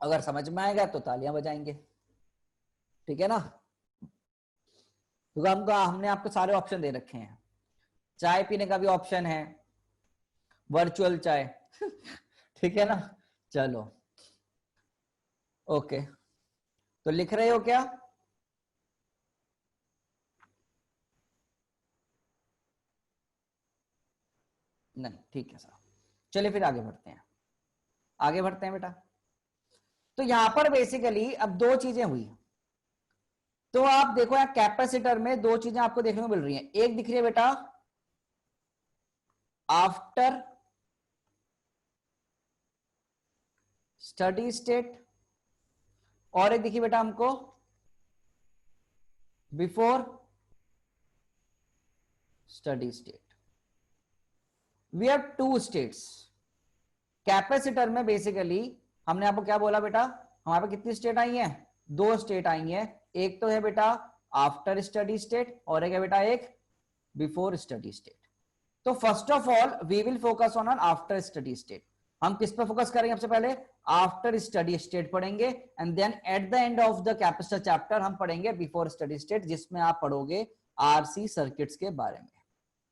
अगर समझ में आएगा तो तालियां बजाएंगे। ठीक है ना, तो हमने आपको सारे ऑप्शन दे रखे हैं। चाय पीने का भी ऑप्शन है, वर्चुअल चाय ठीक है ना, चलो ओके। तो लिख रहे हो क्या? नहीं, ठीक है सर, चलिए फिर आगे बढ़ते हैं, आगे बढ़ते हैं बेटा। तो यहां पर बेसिकली अब दो चीजें हुई। तो आप देखो यहां कैपेसिटर में दो चीजें आपको देखने को मिल रही हैं। एक दिख रही है बेटा आफ्टर स्टडी स्टेट, और एक दिखी बेटा हमको before steady state. We have two states. Capacitor में बेसिकली हमने आपको क्या बोला बेटा? हमारे पास कितनी स्टेट आई हैं? दो स्टेट आई हैं। एक तो है बेटा आफ्टर स्टडी स्टेट और एक है बेटा एक बिफोर स्टडी स्टेट। तो first of all we will focus on after steady state. हम किस पर फोकस करेंगे? सबसे पहले आफ्टर स्टडी स्टेट पढ़ेंगे, and then at the end of the capacitor chapter हम पढ़ेंगे बिफोर स्टडी स्टेट, जिसमें आप पढ़ोगे आरसी सर्किट्स के बारे में।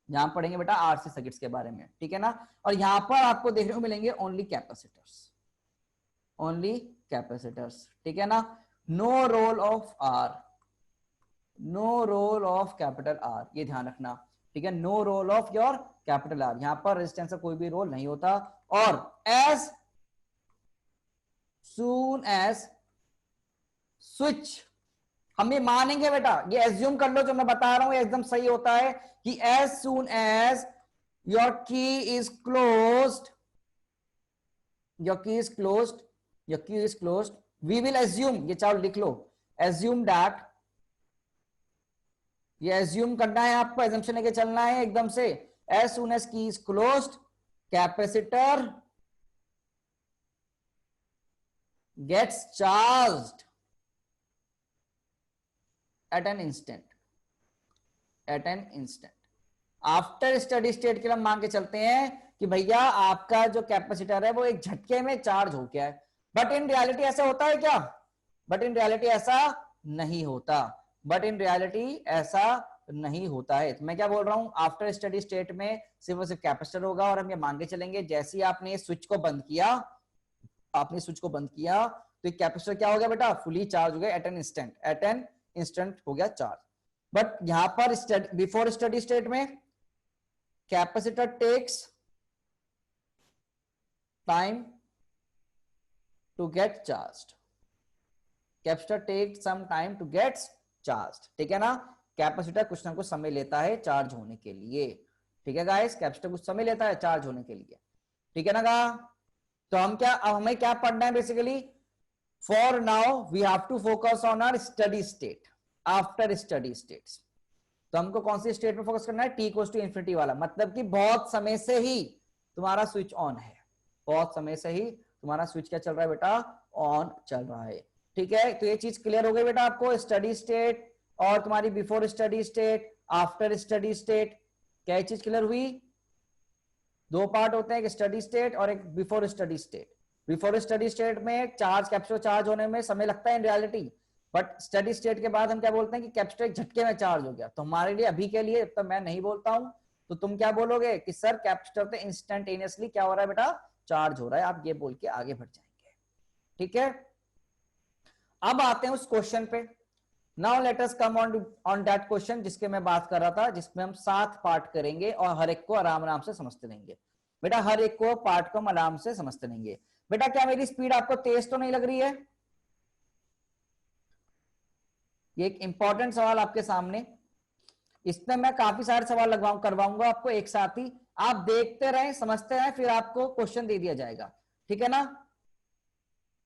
यहां पढ़ेंगे बेटा आरसी सर्किट्स के बारे में, ठीक है ना। और यहां पर आपको देखने को मिलेंगे ओनली कैपेसिटर्स, ओनली कैपेसिटर्स, ठीक है ना। No role of R, no role of capital R, ये ध्यान रखना, ठीक है। No role of your capital R, यहां पर रेजिस्टेंस का कोई भी रोल नहीं होता। और एज सून एज स्विच, हम ये मानेंगे बेटा, ये एज्यूम कर लो जो मैं बता रहा हूं एकदम सही होता है कि as soon as your key is closed, your key is closed, your key is closed, we will assume, ये चाहो लिख लो, एज्यूम दैट, ये एज्यूम करना है आपको, एजम्पशन लेके चलना है एकदम से। As soon as key is closed, capacitor gets charged at an instant, at an instant। After steady state के लिए हम मान के चलते हैं कि भैया आपका जो कैपेसिटर है वो एक झटके में चार्ज हो गया है, बट इन रियलिटी ऐसा होता है क्या? बट इन रियलिटी ऐसा नहीं होता, बट इन रियलिटी ऐसा नहीं होता है। तो मैं क्या बोल रहा हूं, आफ्टर स्टडी स्टेट में सिर्फ और सिर्फ कैपेसिटर होगा, और हम ये मान के चलेंगे जैसे ही आपने स्विच को बंद किया, आपने स्विच को बंद किया तो कैपेसिटर क्या हो गया बेटा, फुली चार्ज हो गया एट एन इंस्टेंट हो गया चार्ज। बट यहां पर बिफोर स्टडी स्टेट में capacitor takes time to get charge, capacitor take some time to get charge, ठीक है ना। कैपेसिटर कुछ ना कुछ समय लेता है चार्ज होने के लिए, ठीक है गाइस, कैपेसिटर कुछ समय लेता है चार्ज होने के लिए, ठीक है ना गा। तो हम क्या, अब हमें क्या पढ़ना है basically, for now we have to focus on our steady state after steady states. तो हमको कौन सी स्टेट में फोकस करना है, टी इक्वल्स टू इंफिनिटी वाला, मतलब कि बहुत समय से ही तुम्हारा स्विच ऑन है, बहुत समय से ही तुम्हारा स्विच क्या चल रहा है बेटा, ऑन चल रहा है, ठीक है। तो ये चीज क्लियर हो गई बेटा आपको, स्टडी स्टेट और तुम्हारी before steady state, after steady state, क्या ये चीज क्लियर हुई। दो पार्ट होते हैं, एक स्टडी स्टेट और एक before steady state. Before steady state में चार्ज कैपेसिटर चार्ज होने में समय लगता है in reality, but study state के बाद हम क्या बोलते हैं कि कैपेसिटर एक झटके में चार्ज हो गया। तो हमारे लिए अभी के लिए तो मैं नहीं बोलता हूं, तो तुम क्या बोलोगे कि सर कैपेसिटर तो इंस्टेंटेनियसली क्या हो रहा है बेटा, चार्ज हो रहा है, आप ये बोल के आगे बढ़ जाएंगे, ठीक है। अब आते हैं उस क्वेश्चन पे। Now let us come on that question जिसके मैं बात कर रहा था, जिसमें हम 7 पार्ट करेंगे और हर एक को आराम आराम से समझते रहेंगे बेटा, हर एक को पार्ट को हम आराम से समझते रहेंगे बेटा। क्या मेरी स्पीड आपको तेज तो नहीं लग रही है। ये एक इंपॉर्टेंट सवाल आपके सामने, इसमें मैं काफी सारे सवाल करवाऊंगा आपको एक साथ ही, आप देखते रहें समझते रहें, फिर आपको क्वेश्चन दे दिया जाएगा, ठीक है ना।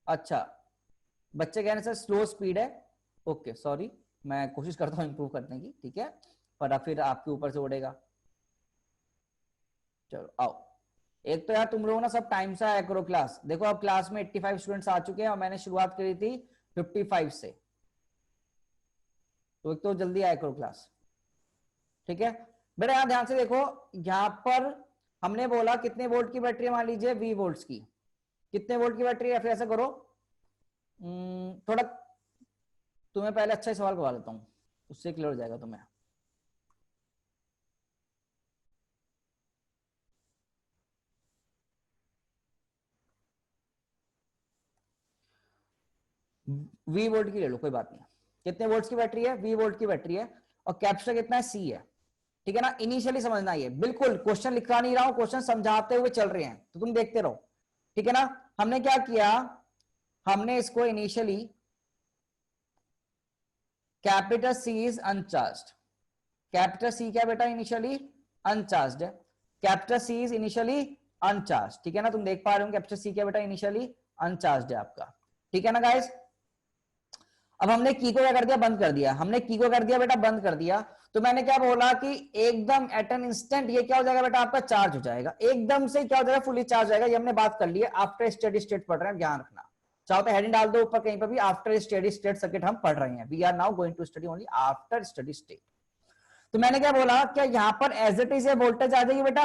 अच्छा, बच्चे कहने से स्लो स्पीड है, ओके सॉरी, मैं कोशिश करता हूं इंप्रूव करने की, ठीक है, पर फिर आपके ऊपर से उड़ेगा। चलो आओ, एक तो यार तुम लोग ना सब टाइम से आया करो क्लास, देखो अब क्लास में 85 स्टूडेंट्स आ चुके हैं और मैंने शुरुआत करी थी 55 से, तो एक तो जल्दी आया करो क्लास, ठीक है बेटा। यहां ध्यान से देखो, यहां पर हमने बोला कितने वोल्ट की बैटरी, मान लीजिए 20 वोल्ट की, कितने वोल्ट की बैटरी है, फिर ऐसा करो थोड़ा तुम्हें पहले अच्छा सवाल करवा लेता हूं, उससे क्लियर हो जाएगा तुम्हें। वी वोल्ट की ले लो, कोई बात नहीं, कितने वोल्ट की बैटरी है, वी वोल्ट की बैटरी है, और कैपेसिटर कितना है, सी है, ठीक है ना। इनिशियली समझना, ये बिल्कुल क्वेश्चन लिखा नहीं रहा हूं, क्वेश्चन समझाते हुए चल रहे हैं, तो तुम देखते रहो, ठीक है ना। हमने क्या किया, हमने इसको initially capital C is uncharged, capital C क्या बेटा, इनिशियली अनचार्ज्ड है, capital C is initially uncharge, ठीक है ना। तुम देख पा रहे हो कैपिटल सी क्या बेटा, इनिशियली अनचार्ज्ड है आपका, ठीक है ना गाइस। अब हमने की को क्या कर दिया, बंद कर दिया, हमने की को कर दिया बेटा बंद कर दिया, तो मैंने क्या बोला कि एकदम एट एन इंस्टेंट ये क्या हो जाएगा बेटा, आपका चार्ज हो जाएगा, एकदम से क्या हो जाएगा, फुली चार्ज हो जाएगा। ये हमने बात कर ली है, आफ्टर स्टेडी स्टेट पढ़ रहे हैं, ध्यान रखना, चाहो तो हेडिंग डाल दो ऊपर कहीं पर भी, आफ्टर स्टेडी स्टेट सर्किट हम पढ़ रहे हैं, we are now going to study only after steady state. तो मैंने क्या बोला, क्या यहां पर एज इट इज वोल्टेज आ जाएगी बेटा,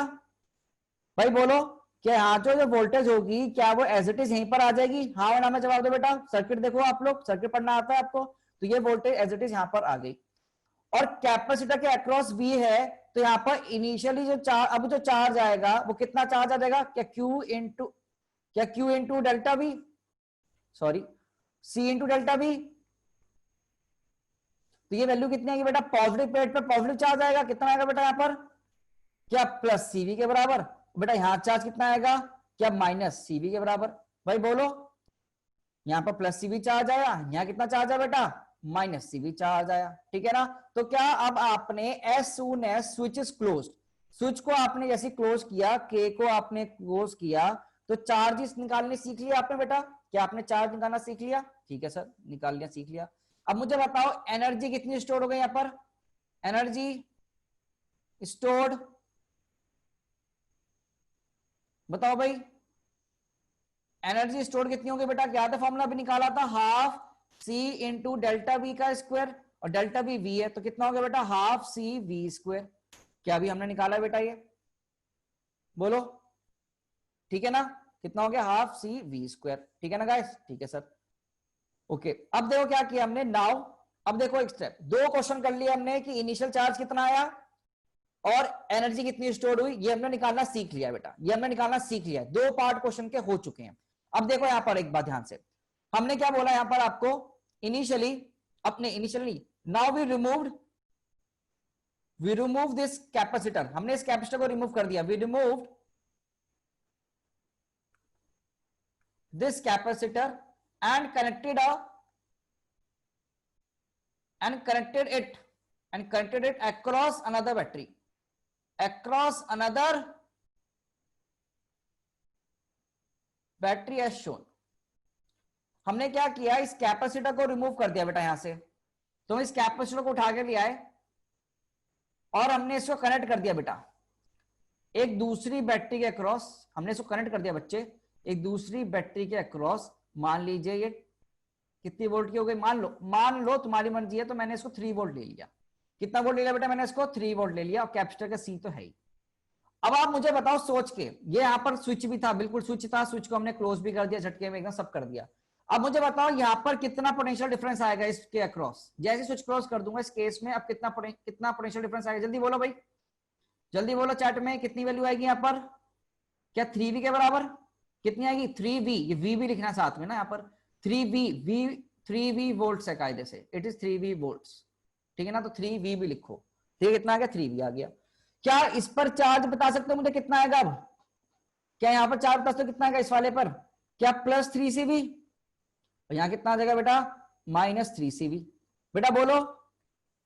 भाई बोलो, क्या यहाँ जो वोल्टेज होगी क्या वो एज इट इज यहीं पर आ जाएगी, हाँ और ना में जवाब दो बेटा। सर्किट देखो, आप लोग सर्किट पढ़ना आता है आपको, तो ये वोल्टेज एज इट इज यहाँ पर आ गई, और कैपेसिटर के अक्रॉस वी है, तो यहाँ पर इनिशियली जो चार्ज, अब जो चार्ज आएगा वो कितना चार्ज आ जाएगा, क्या Q into delta V, sorry C into delta V, तो ये वैल्यू कितनी आएगी बेटा, पॉजिटिव प्लेट पर पॉजिटिव चार्ज आएगा, कितना आएगा बेटा यहाँ पर, क्या प्लस सीवी के बराबर, बेटा यहां चार्ज कितना आएगा, क्या माइनस सीवी के बराबर, भाई बोलो, यहां पर प्लस सीवी चार्ज आया, यहां कितना चार्ज आया बेटा, माइनस सीवी चार्ज आया, ठीक है ना। तो क्या अब आपने as soon as switch is closed, switch को आपने जैसे क्लोज किया, के को आपने क्लोज किया, तो चार्जेस निकालने सीख लिया आपने बेटा, क्या आपने चार्ज निकालना सीख लिया, ठीक है सर निकाल लिया, सीख लिया। अब मुझे बताओ एनर्जी कितनी स्टोर हो गई यहां पर, एनर्जी स्टोर्ड, बताओ भाई एनर्जी स्टोर कितनी होगी बेटा, क्या था फॉर्मूला भी निकाला था, half C into delta V का स्क्वायर, और डेल्टा वी वी है, तो कितना हो गया बेटा, हाफ सी वी स्क्वायर, क्या अभी हमने निकाला है बेटा ये, बोलो, ठीक है ना, कितना हो गया, हाफ सी वी स्क्वायर, ठीक है ना गाइस, ठीक है सर, ओके। अब देखो क्या किया हमने, नाउ अब देखो एक स्टेप, दो क्वेश्चन कर लिया हमने कि इनिशियल चार्ज कितना आया और एनर्जी कितनी स्टोर हुई, ये हमने निकालना सीख लिया बेटा, ये हमने निकालना सीख लिया, दो पार्ट क्वेश्चन के हो चुके हैं। अब देखो यहां पर एक बात ध्यान से, हमने क्या बोला यहां पर आपको इनिशियली, अपने initially, now we remove this capacitor, हमने इस कैपेसिटर को रिमूव कर दिया, we remove this capacitor and connected it across another battery, across another battery as shown। हमने क्या किया, इस कैपेसिटर को रिमूव कर दिया बेटा यहां से, तो इस कैपेसिटर को उठा के ले आए और हमने इसको कनेक्ट कर दिया बेटा एक दूसरी बैटरी के अक्रॉस, हमने इसको कनेक्ट कर दिया बच्चे एक दूसरी बैटरी के अक्रॉस। मान लीजिए ये कितनी वोल्ट की हो गई, मान लो तुम्हारी मर्जी है, तो मैंने इसको 3 वोल्ट ले लिया। कितना वोल्ट ले लिया बेटा, मैंने इसको 3 वोल्ट ले लिया, और कैपेसिटर का सी तो है ही। अब आप मुझे बताओ सोच के, ये यहां पर स्विच भी था, बिल्कुल स्विच था, स्विच को हमने क्लोज भी कर दिया झटके में, एकदम सब कर दिया। अब मुझे बताओ यहां पर कितना पोटेंशियल डिफरेंस आएगा इसके अक्रॉस, जैसे स्विच क्लोज कर दूंगा इस केस में, अब कितना पोटेंशियल डिफरेंस आएगा, जल्दी बोलो भाई, जल्दी बोलो चैट में, कितनी वैल्यू आएगी यहाँ पर, क्या 3V के बराबर कितनी आएगी, 3V, ये V भी लिखना साथ में ना यहाँ पर, 3V वोल्ट्स है कायदे से, इट इज 3V वोल्ट्स, ठीक है ना, तो 3V भी लिखो, ठीक है, कितना आ गया, 3V आ गया। क्या इस पर चार्ज बता सकते हो मुझे कितना आएगा, अब क्या यहाँ पर चार्ज बता सकते हो कितना आएगा इस वाले पर, क्या +3CV, यहाँ कितना आ जाएगा बेटा -3CV, बेटा बोलो,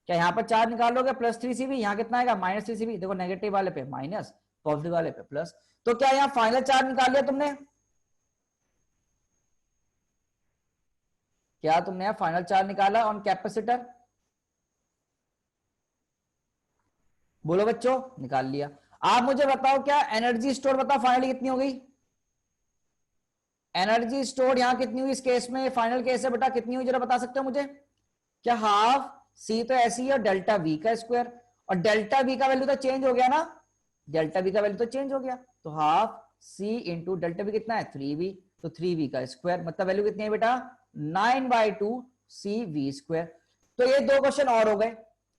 क्या यहाँ पर चार्ज निकालोगे +3CV, यहाँ कितना आएगा -3CV, देखो नेगेटिव वाले पे माइनस, पॉजिटिव वाले पे प्लस, तो क्या यहाँ फाइनल चार्ज निकाल लिया तुमने, क्या तुमने यहाँ फाइनल चार्ज निकाला ऑन कैपेसिटर, बोलो बच्चों, निकाल लिया। आप मुझे बताओ क्या एनर्जी स्टोर बताओ फाइनली कितनी हो गई, एनर्जी स्टोर यहाँ कितनी हुई इस केस में, फाइनल केस है बेटा, कितनी हुई जरा बता सकते हो मुझे, क्या हाफ C तो ऐसी है, डेल्टा V का स्क्वायर, और डेल्टा V का वैल्यू तो चेंज हो गया ना, डेल्टा V का वैल्यू तो चेंज हो गया, तो half C into delta V कितना है 3V, तो 3V का स्क्वायर, मतलब वैल्यू कितनी है बेटा 9/2 CV स्क्वायर। तो ये 2 क्वेश्चन और हो गए,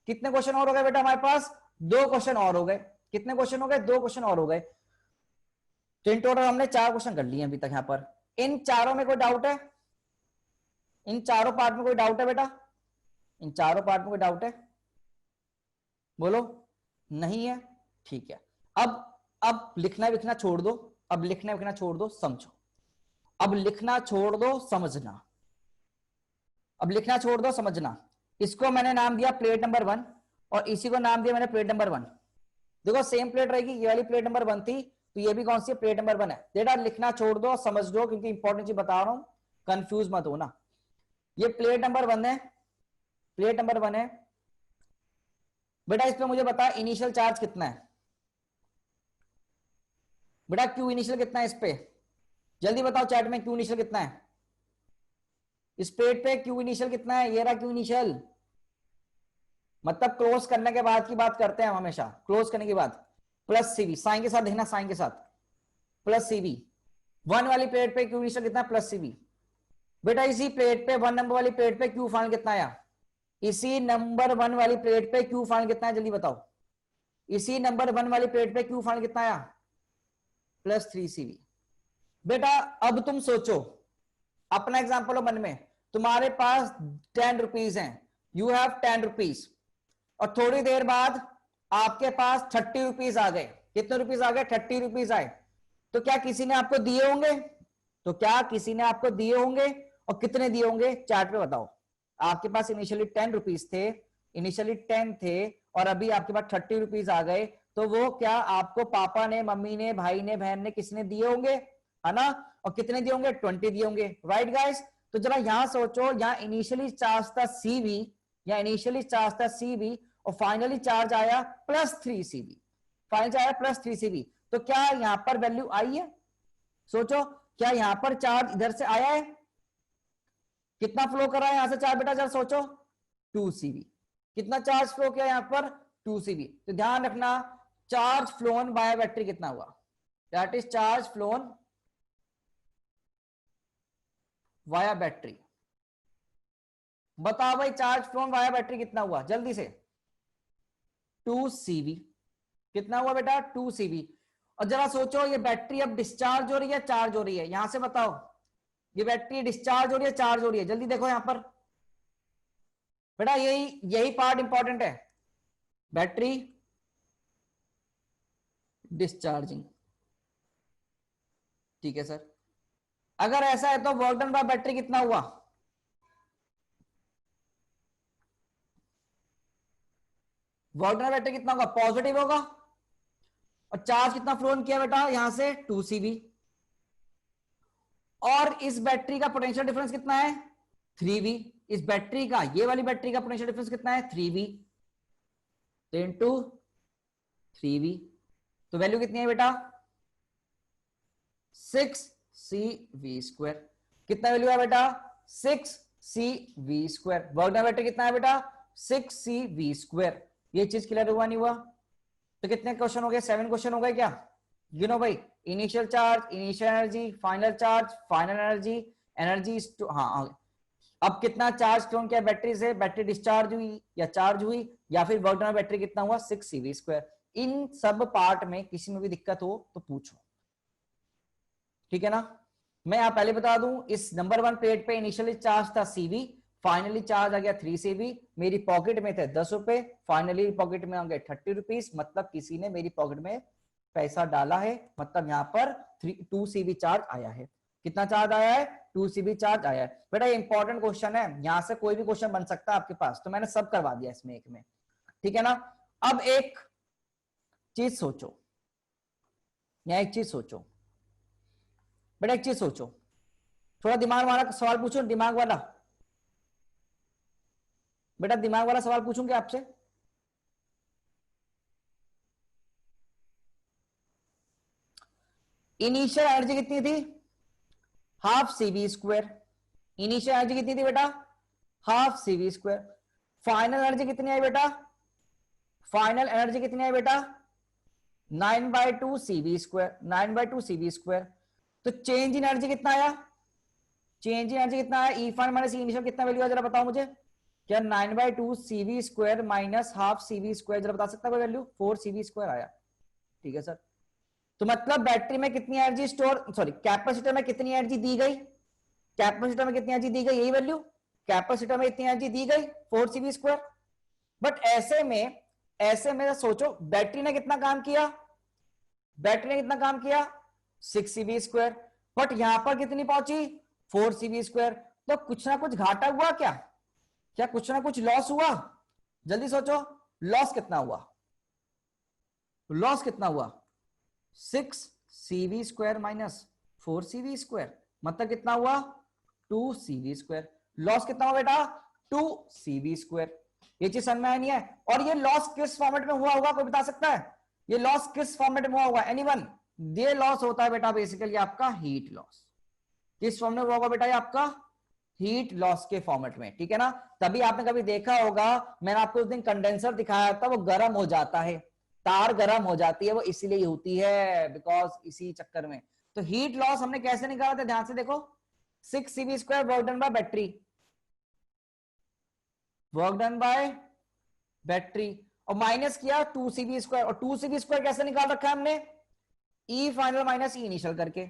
कितने क्वेश्चन और हो गए बेटा हमारे पास, 2 क्वेश्चन और हो गए, कितने क्वेश्चन हो गए, 2 क्वेश्चन और हो गए। तो इन टोटल हमने 4 क्वेश्चन कर लिए अभी तक यहाँ पर। इन चारों में कोई डाउट है, इन चारों पार्ट में कोई डाउट है बेटा, इन चारों पार्ट में कोई डाउट है, बोलो, नहीं है, ठीक है। अब लिखना विखना छोड़ दो, अब लिखना विखना छोड़ दो, समझो, अब लिखना छोड़ दो समझना, अब लिखना छोड़ दो समझना। इसको मैंने नाम दिया प्लेट नंबर 1 और इसी को नाम दिया मैंने प्लेट नंबर 1। देखो सेम प्लेट रहेगी, ये वाली प्लेट नंबर 1 थी, तो ये भी कौन सी प्लेट नंबर 1 है। बेटा लिखना छोड़ दो समझ दो, क्योंकि इंपॉर्टेंट चीज बता रहा हूं, कंफ्यूज मत हो ना। ये प्लेट नंबर 1 है, प्लेट नंबर 1 है बेटा। इस पे मुझे बता इनिशियल चार्ज कितना है बेटा, क्यू इनिशियल कितना है इस पे, जल्दी बताओ चैट में, क्यू इनिशियल कितना है इस प्लेट पे, क्यू इनिशियल कितना है, ये रहा क्यू इनिशियल, मतलब क्लोज करने के बाद की बात करते हैं हम हमेशा, क्लोज करने के बाद +CV, साइन के साथ देखना, साइन के साथ +CV। 1 वाली प्लेट पे क्यू इनिशियल कितना +CV बेटा। इसी प्लेट पे 1 नंबर वाली प्लेट पे क्यू फाइनल कितना आया, इसी नंबर 1 वाली प्लेट पे क्यू फाइनल कितना है, जल्दी बताओ, इसी नंबर 1 वाली प्लेट पे क्यू फाइनल कितना आया +3CV। बेटा अब तुम सोचो, अपना एग्जांपल लो मन में, तुम्हारे पास 10 रुपीज हैं, यू हैव 10 रुपीज, और थोड़ी देर बाद आपके पास 30 रुपीज आ गए। कितने रुपीज आ गए, 30 रुपीज आए। तो क्या किसी ने आपको दिए होंगे, तो क्या किसी ने आपको दिए होंगे, और कितने दिए होंगे चार्ट पे बताओ। आपके पास इनिशियली 10 रुपीज थे, इनिशियली 10 थे, और अभी आपके पास 30 रुपीज आ गए, तो वो क्या आपको पापा ने, मम्मी ने, भाई ने, बहन ने, किसने दिए होंगे, है ना, और कितने दिए होंगे 20 दिए होंगे, राइट गाइस। तो जरा यहां सोचो, यहां इनिशियली चार्ज था CV, या इनिशियली चार्ज था CV, और फाइनली चार्ज आया +3CV, फाइनल चार्ज आया +3CV। तो क्या यहां पर वैल्यू आई है, सोचो, क्या यहां पर चार्ज इधर से आया है, कितना फ्लो कर रहा है यहां से चार्ज बेटा, जरा सोचो 2CV, कितना चार्ज फ्लो किया यहां पर 2CV। तो ध्यान रखना, चार्ज फ्लोन बाय बैटरी कितना हुआ, that is charge flown via battery. बताओ भाई चार्ज फ्लोन वाया बैटरी कितना हुआ, जल्दी से 2CV। कितना हुआ बेटा 2CV। और जरा सोचो, ये बैटरी अब डिस्चार्ज हो रही है, चार्ज हो रही है, यहां से बताओ, ये बैटरी डिस्चार्ज हो रही है, चार्ज हो रही है, जल्दी देखो यहां पर बेटा, यही यही पार्ट इंपॉर्टेंट है, बैटरी डिस्चार्जिंग। ठीक है सर, अगर ऐसा है तो वर्क डन बाय बैटरी कितना हुआ? वर्क डन बाय बैटरी कितना होगा? पॉजिटिव होगा। और चार्ज कितना फ्लो किया बेटा यहां से? 2 CV। और इस बैटरी का पोटेंशियल डिफरेंस कितना है? 3V। इस बैटरी का, ये वाली बैटरी का पोटेंशियल डिफरेंस कितना है? 3V into 3V। तो वैल्यू कितनी है बेटा? 6CV²। कितना वैल्यू है बेटा? 6CV²। वर्क डन बैटरी कितना है बेटा? 6CV²। ये चीज क्लियर हुआ नहीं हुआ? तो कितने क्वेश्चन हो गए? 7 क्वेश्चन हो गए क्या? गिनो भाई। Initial charge, initial energy, final charge, final energy, energy. हाँ, अब कितना चार्ज क्यों किया बैटरी से? बैटरी डिस्चार्ज हुई या चार्ज हुई, या फिर वर्क डन बैटरी कितना हुआ? 6CV²। इन सब पार्ट में किसी में भी दिक्कत हो तो पूछो, ठीक है ना? मैं आप पहले बता दूं, इस नंबर 1 प्लेट पे इनिशियली चार्ज था CV, फाइनली चार्ज आ गया 3CV। मेरी पॉकेट में थे 10 रुपए, फाइनली पॉकेट में आ गए 30 रुपीज। मतलब किसी ने मेरी पॉकेट में पैसा डाला है, मतलब यहाँ पर 2CV चार्ज आया है। कितना चार्ज आया है? 2CV चार्ज आया है। बेटा ये इंपॉर्टेंट क्वेश्चन है, यहां से कोई भी क्वेश्चन बन सकता है आपके पास, तो मैंने सब करवा दिया इसमें एक में, ठीक है ना? अब एक चीज सोचो, यहाँ एक चीज सोचो बेटा, एक चीज सोचो, थोड़ा दिमाग वाला सवाल पूछो, दिमाग वाला। बेटा दिमाग वाला सवाल पूछूंगे आपसे। इनिशियल एनर्जी कितनी थी? Half CV²। इनिशियल एनर्जी कितनी थी बेटा? Half CV²। फाइनल एनर्जी कितनी आई बेटा? फाइनल एनर्जी कितनी आई बेटा? 9/2 CV²। 9/2 CV²। तो चेंज इन एनर्जी कितना आया? चेंज इन एनर्जी कितना आया? ई फाइनल माइनस ई इनिशियल कितना वैल्यू है जरा बताओ मुझे। क्या 9/2 CV² माइनस हाफ CV², जरा बता सकता है कोई वैल्यू? 4CV² आया। ठीक है सर, तो मतलब बैटरी में कितनी एनर्जी स्टोर, सॉरी कैपेसिटर में कितनी एनर्जी दी गई? कैपेसिटर में कितनी एनर्जी दी गई, यही वैल्यू। कैपेसिटर में इतनी एनर्जी दी गई 4CV²। बट ऐसे में सोचो बैटरी ने कितना काम किया? बैटरी ने कितना काम किया? 6CV²। बट यहां पर कितनी पहुंची? 4CV²। तो कुछ ना कुछ घाटा हुआ क्या? क्या कुछ ना कुछ लॉस हुआ? जल्दी सोचो, लॉस कितना हुआ? लॉस कितना हुआ? 6CV² माइनस 4CV², मतलब कितना हुआ? 2CV²। लॉस कितना हुआ बेटा? 2CV²। ये चीज समझ में आई नहीं है? और ये लॉस किस फॉर्मेट में हुआ होगा, कोई बता सकता है? ये लॉस किस फॉर्मेट में हुआ होगा? एनीवन? ये लॉस होता है बेटा बेसिकली आपका हीट लॉस। किस फॉर्म में हुआ होगा बेटा? ये आपका हीट लॉस के फॉर्मेट में, ठीक है ना? तभी आपने कभी देखा होगा, मैंने आपको उस दिन कंडेंसर दिखाया था, वो गर्म हो जाता है, तार गर्म हो जाती है, वो इसीलिए होती है, बिकॉज इसी चक्कर में। तो हीट लॉस हमने कैसे निकाला था, ध्यान से देखो। 6CV² work done by battery, work done by battery, और माइनस किया 2CV²। और 2CV² कैसे निकाल रखा है हमने? ई फाइनल माइनस ई इनिशियल करके।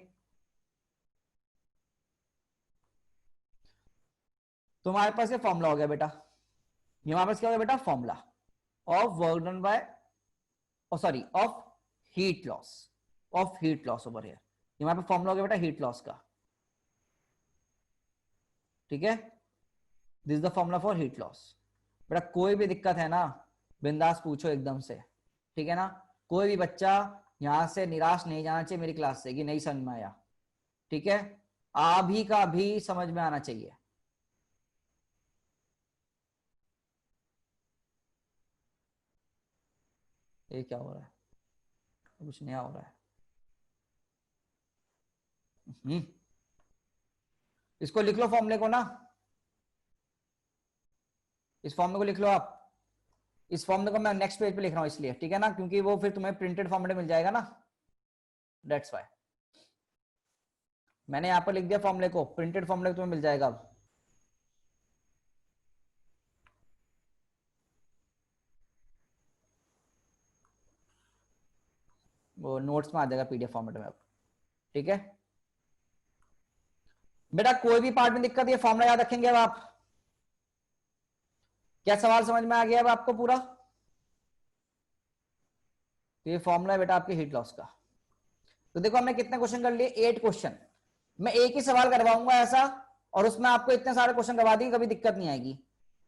तो हमारे पास ये फॉर्मूला हो गया बेटा, ये हमारे पास क्या हो गया बेटा? Formula of work done bye, sorry of heat loss, of heat loss over here. ये हमारे पास फॉर्मूला हो गया बेटा हीट लॉस का, ठीक है? This is the formula for heat loss. बेटा कोई भी दिक्कत है ना, बिंदास पूछो एकदम से, ठीक है ना? कोई भी बच्चा यहां से निराश नहीं जाना चाहिए मेरी क्लास से कि नहीं समझ में आया, ठीक है? अभी का भी समझ में आना चाहिए। ये क्या हो रहा है? कुछ नया हो रहा है। इसको लिख लो फॉर्मूले को ना, इस फॉर्मूले को लिख लो आप। इस फॉर्मूले को मैं नेक्स्ट पेज पे लिख रहा हूं इसलिए, ठीक है ना? क्योंकि वो फिर तुम्हें प्रिंटेड फॉर्मेट मिल जाएगा ना, दैट्स वाई मैंने यहां पर लिख दिया फॉर्मूले को, प्रिंटेड फॉर्मूले तुम्हें मिल जाएगा अब। वो नोट्स में आ जाएगा PDF फॉर्मेट में अब, ठीक है? बेटा कोई भी पार्ट में दिक्कत, ये फॉर्मूला याद रखेंगे अब आप। क्या सवाल समझ में आ गया अब आपको पूरा? तो ये फॉर्मूला है बेटा आपके हीट लॉस का। तो देखो हमने कितने क्वेश्चन कर लिए, 8 क्वेश्चन। मैं एक ही सवाल करवाऊंगा ऐसा, और उसमें आपको इतने सारे क्वेश्चन करवा देंगे, कभी दिक्कत नहीं आएगी।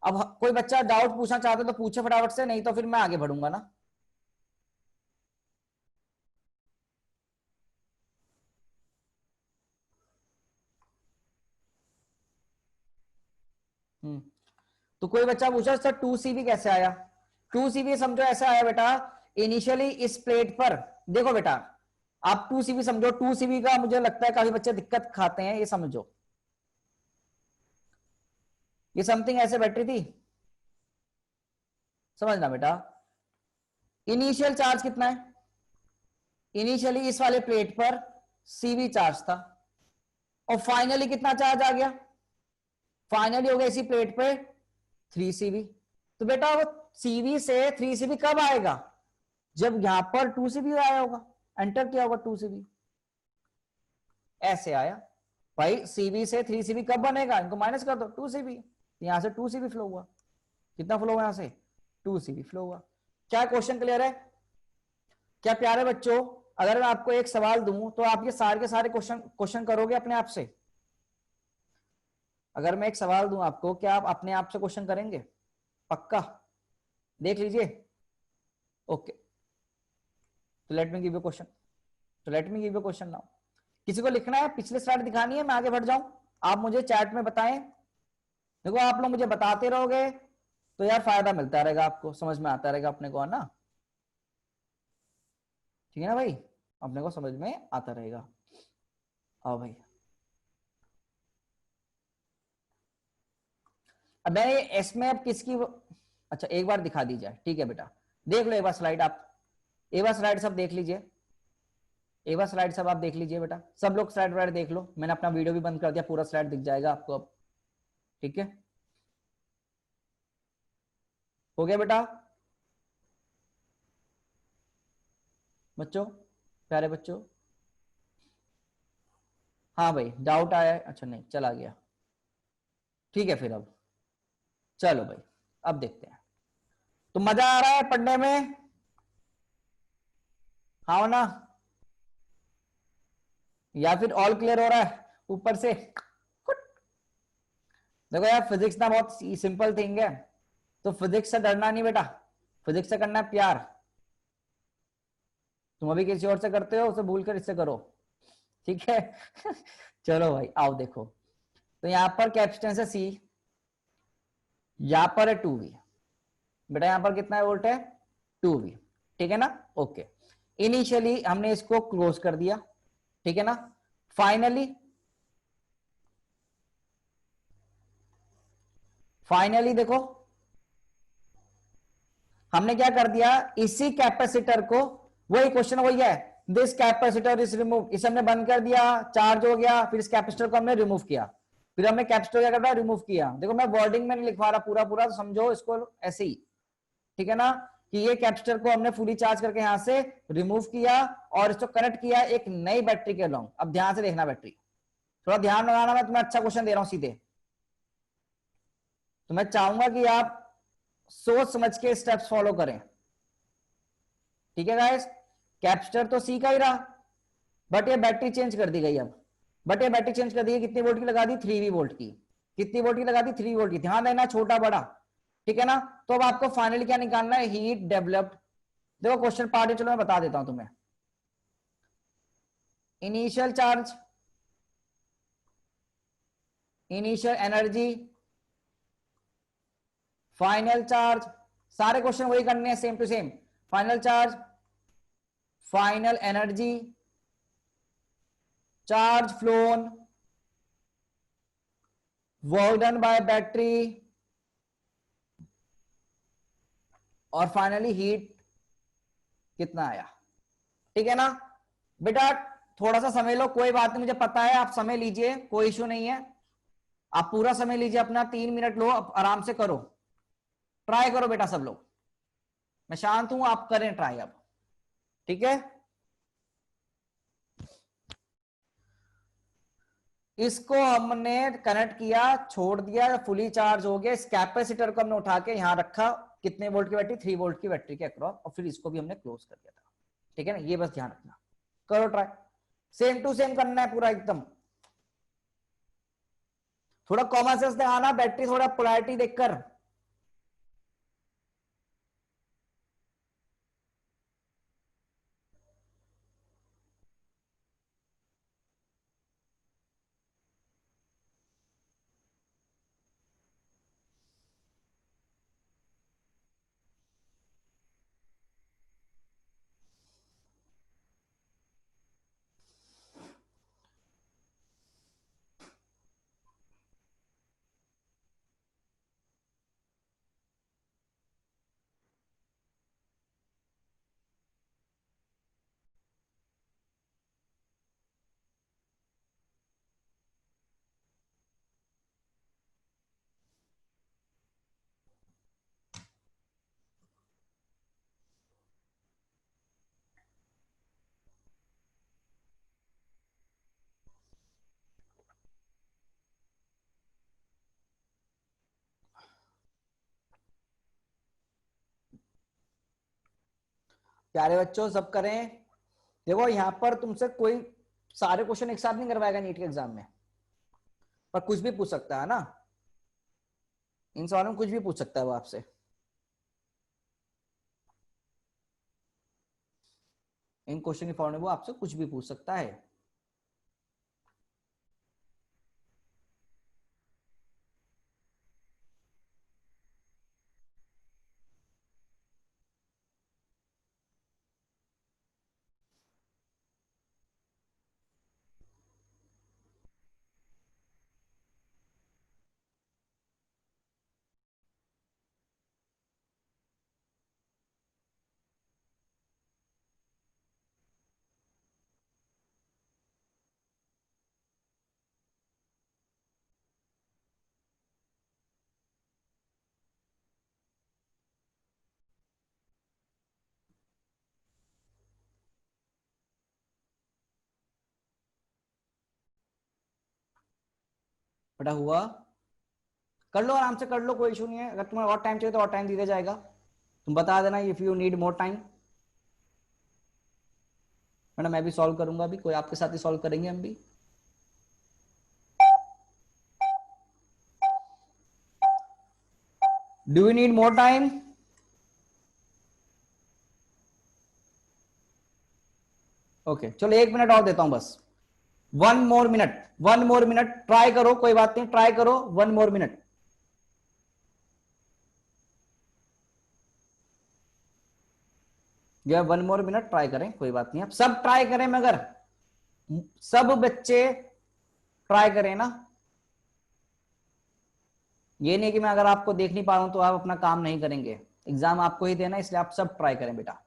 अब कोई बच्चा डाउट पूछना चाहता है तो पूछे फटाफट से, नहीं तो फिर मैं आगे बढ़ूंगा ना। तो कोई बच्चा पूछा सर 2 CV कैसे आया? 2 CV समझो ऐसा आया बेटा, इनिशियली इस प्लेट पर, देखो बेटा आप 2 CV समझो, 2 CV का मुझे लगता है काफी बच्चे दिक्कत खाते हैं, ये समझो। ये समथिंग ऐसे बैटरी थी, समझना बेटा। इनिशियल चार्ज कितना है? इनिशियली इस वाले प्लेट पर CV चार्ज था, और फाइनली कितना चार्ज आ गया? फाइनली हो गया इसी प्लेट पे 3 CV। तो बेटा वो CV से 3 CV कब आएगा? जब यहां पर 2 CV आया होगा, एंटर किया होगा 2 CV, ऐसे आया। भाई CV से 3 CV कब बनेगा? इनको माइनस कर दो, 2 CV। यहां से 2 CV फ्लो हुआ, कितना फ्लो हुआ यहां से? 2 CV फ्लो हुआ। क्या क्वेश्चन क्लियर है? क्या प्यारे बच्चों, अगर मैं आपको एक सवाल दूं तो आप ये सारे के सारे क्वेश्चन क्वेश्चन करोगे अपने आप से? अगर मैं एक सवाल दूं आपको, क्या आप अपने आप से क्वेश्चन करेंगे? पक्का? देख लीजिए। ओके, तो let me give you question, तो let me give you question now. किसी को लिखना है, पिछले स्लाइड दिखानी है, मैं आगे बढ़ जाऊं? आप मुझे चैट में बताएं। देखो आप लोग मुझे बताते रहोगे तो यार फायदा मिलता रहेगा, आपको समझ में आता रहेगा अपने को, है ना? ठीक है ना भाई, अपने को समझ में आता रहेगा। आओ भाई, अब मैं इसमें अब किसकी अच्छा एक बार दिखा दी जाए, ठीक है बेटा। देख लो एक बार स्लाइड, आप एक बार स्लाइड सब देख लीजिए, एक बार स्लाइड सब आप देख लीजिए बेटा, सब लोग स्लाइड वाइड देख लो। मैंने अपना वीडियो भी बंद कर दिया, पूरा स्लाइड दिख जाएगा आपको अब। ठीक है, हो गया बेटा बच्चों, प्यारे बच्चों? हाँ भाई डाउट आया है, अच्छा नहीं चला गया, ठीक है फिर। अब चलो भाई, अब देखते हैं। तो मजा आ रहा है पढ़ने में? हाँ ना? या फिर ऑल क्लियर हो रहा है ऊपर से? देखो यार फिजिक्स ना बहुत सिंपल थिंग है, तो फिजिक्स से डरना नहीं बेटा, फिजिक्स से करना है प्यार। तुम अभी किसी और से करते हो, उसे भूल कर इससे करो, ठीक है? चलो भाई आओ देखो, तो यहां पर कैपेसिटेंस है C, यहां पर है 2V। बेटा यहां पर कितना है वोल्ट है? 2V, ठीक है ना? ओके, इनिशियली हमने इसको क्लोज कर दिया, ठीक है ना? फाइनली, फाइनली देखो हमने क्या कर दिया, इसी कैपेसिटर को, वही क्वेश्चन वही है, दिस कैपेसिटर इज रिमूव, इसे हमने बंद कर दिया, चार्ज हो गया, फिर इस कैपेसिटर को हमने रिमूव किया, फिर हमने कैपेसिटर क्या कर रहा है, रिमूव किया। देखो मैं वर्डिंग में नहीं लिखवा रहा पूरा पूरा, तो समझो इसको ऐसे ही, ठीक है ना? कि ये कैपेसिटर को हमने फुली चार्ज करके यहां से रिमूव किया और इसको कनेक्ट किया एक नई बैटरी के लॉन्ग। अब ध्यान से देखना बैटरी, थोड़ा ध्यान लगाना, मैं तुम्हें अच्छा क्वेश्चन दे रहा हूं सीधे, तो मैं चाहूंगा कि आप सोच समझ के स्टेप्स फॉलो करें, ठीक है गाइस? कैपेसिटर तो सी का ही रहा, बट ये बैटरी चेंज कर दी गई अब, बट ये बैटरी चेंज कर दी, कितनी वोल्ट की लगा दी? 3V वोल्ट की। कितनी वोल्ट की लगा दी? 3 वोल्ट की। ध्यान देना छोटा बड़ा, ठीक है ना? तो अब आपको फाइनली क्या निकालना है? Heat developed. देखो क्वेश्चन पार्ट है, चलो मैं बता देता हूं तुम्हें। Initial charge, initial energy, final charge, सारे क्वेश्चन वही करने हैं same to same. Final charge, final energy, charge flown, work done by battery, और फाइनली हीट कितना आया, ठीक है ना? बेटा थोड़ा सा समय लो, कोई बात नहीं, मुझे पता है, आप समय लीजिए, कोई इश्यू नहीं है। आप पूरा समय लीजिए अपना, 3 मिनट लो, आराम से करो, ट्राई करो बेटा सब लोग, मैं शांत हूं, आप करें ट्राई अब, ठीक है? इसको हमने कनेक्ट किया, छोड़ दिया, फुली चार्ज हो गया। इस कैपेसिटर को हमने उठा के यहां रखा, कितने वोल्ट की बैटरी, 3 वोल्ट की बैटरी के अक्रॉस, और फिर इसको भी हमने क्लोज कर दिया था। ठीक है ना, ये बस ध्यान रखना। करो ट्राई, सेम टू सेम करना है पूरा एकदम। थोड़ा कॉमन सेंस दिखाना, बैटरी थोड़ा पोलैरिटी देखकर। प्यारे बच्चों सब करें। देखो यहां पर तुमसे कोई सारे क्वेश्चन एक साथ नहीं करवाएगा नीट के एग्जाम में, पर कुछ भी पूछ सकता है ना, इन सवालों में कुछ भी पूछ सकता है वो आपसे। इन क्वेश्चन के फॉर्म में वो आपसे कुछ भी पूछ सकता है। बेटा हुआ, कर लो आराम से कर लो, कोई इशू नहीं है। अगर तुम्हें और टाइम चाहिए तो और टाइम दिया जाएगा, तुम बता देना if you need more time. Madam मैं भी सॉल्व करूंगा, अभी कोई आपके साथ ही सॉल्व करेंगे हम भी। Do you need more time? Okay चलो 1 मिनट और देता हूं बस, 1 more minute, 1 more minute try करो, कोई बात नहीं, ट्राई करो 1 मोर मिनट। जो है 1 मोर मिनट ट्राई करें, कोई बात नहीं, आप सब ट्राई करें, मगर सब बच्चे ट्राई करें ना। ये नहीं कि मैं अगर आपको देख नहीं पा रहा हूं तो आप अपना काम नहीं करेंगे, एग्जाम आपको ही देना, इसलिए आप सब ट्राई करें बेटा।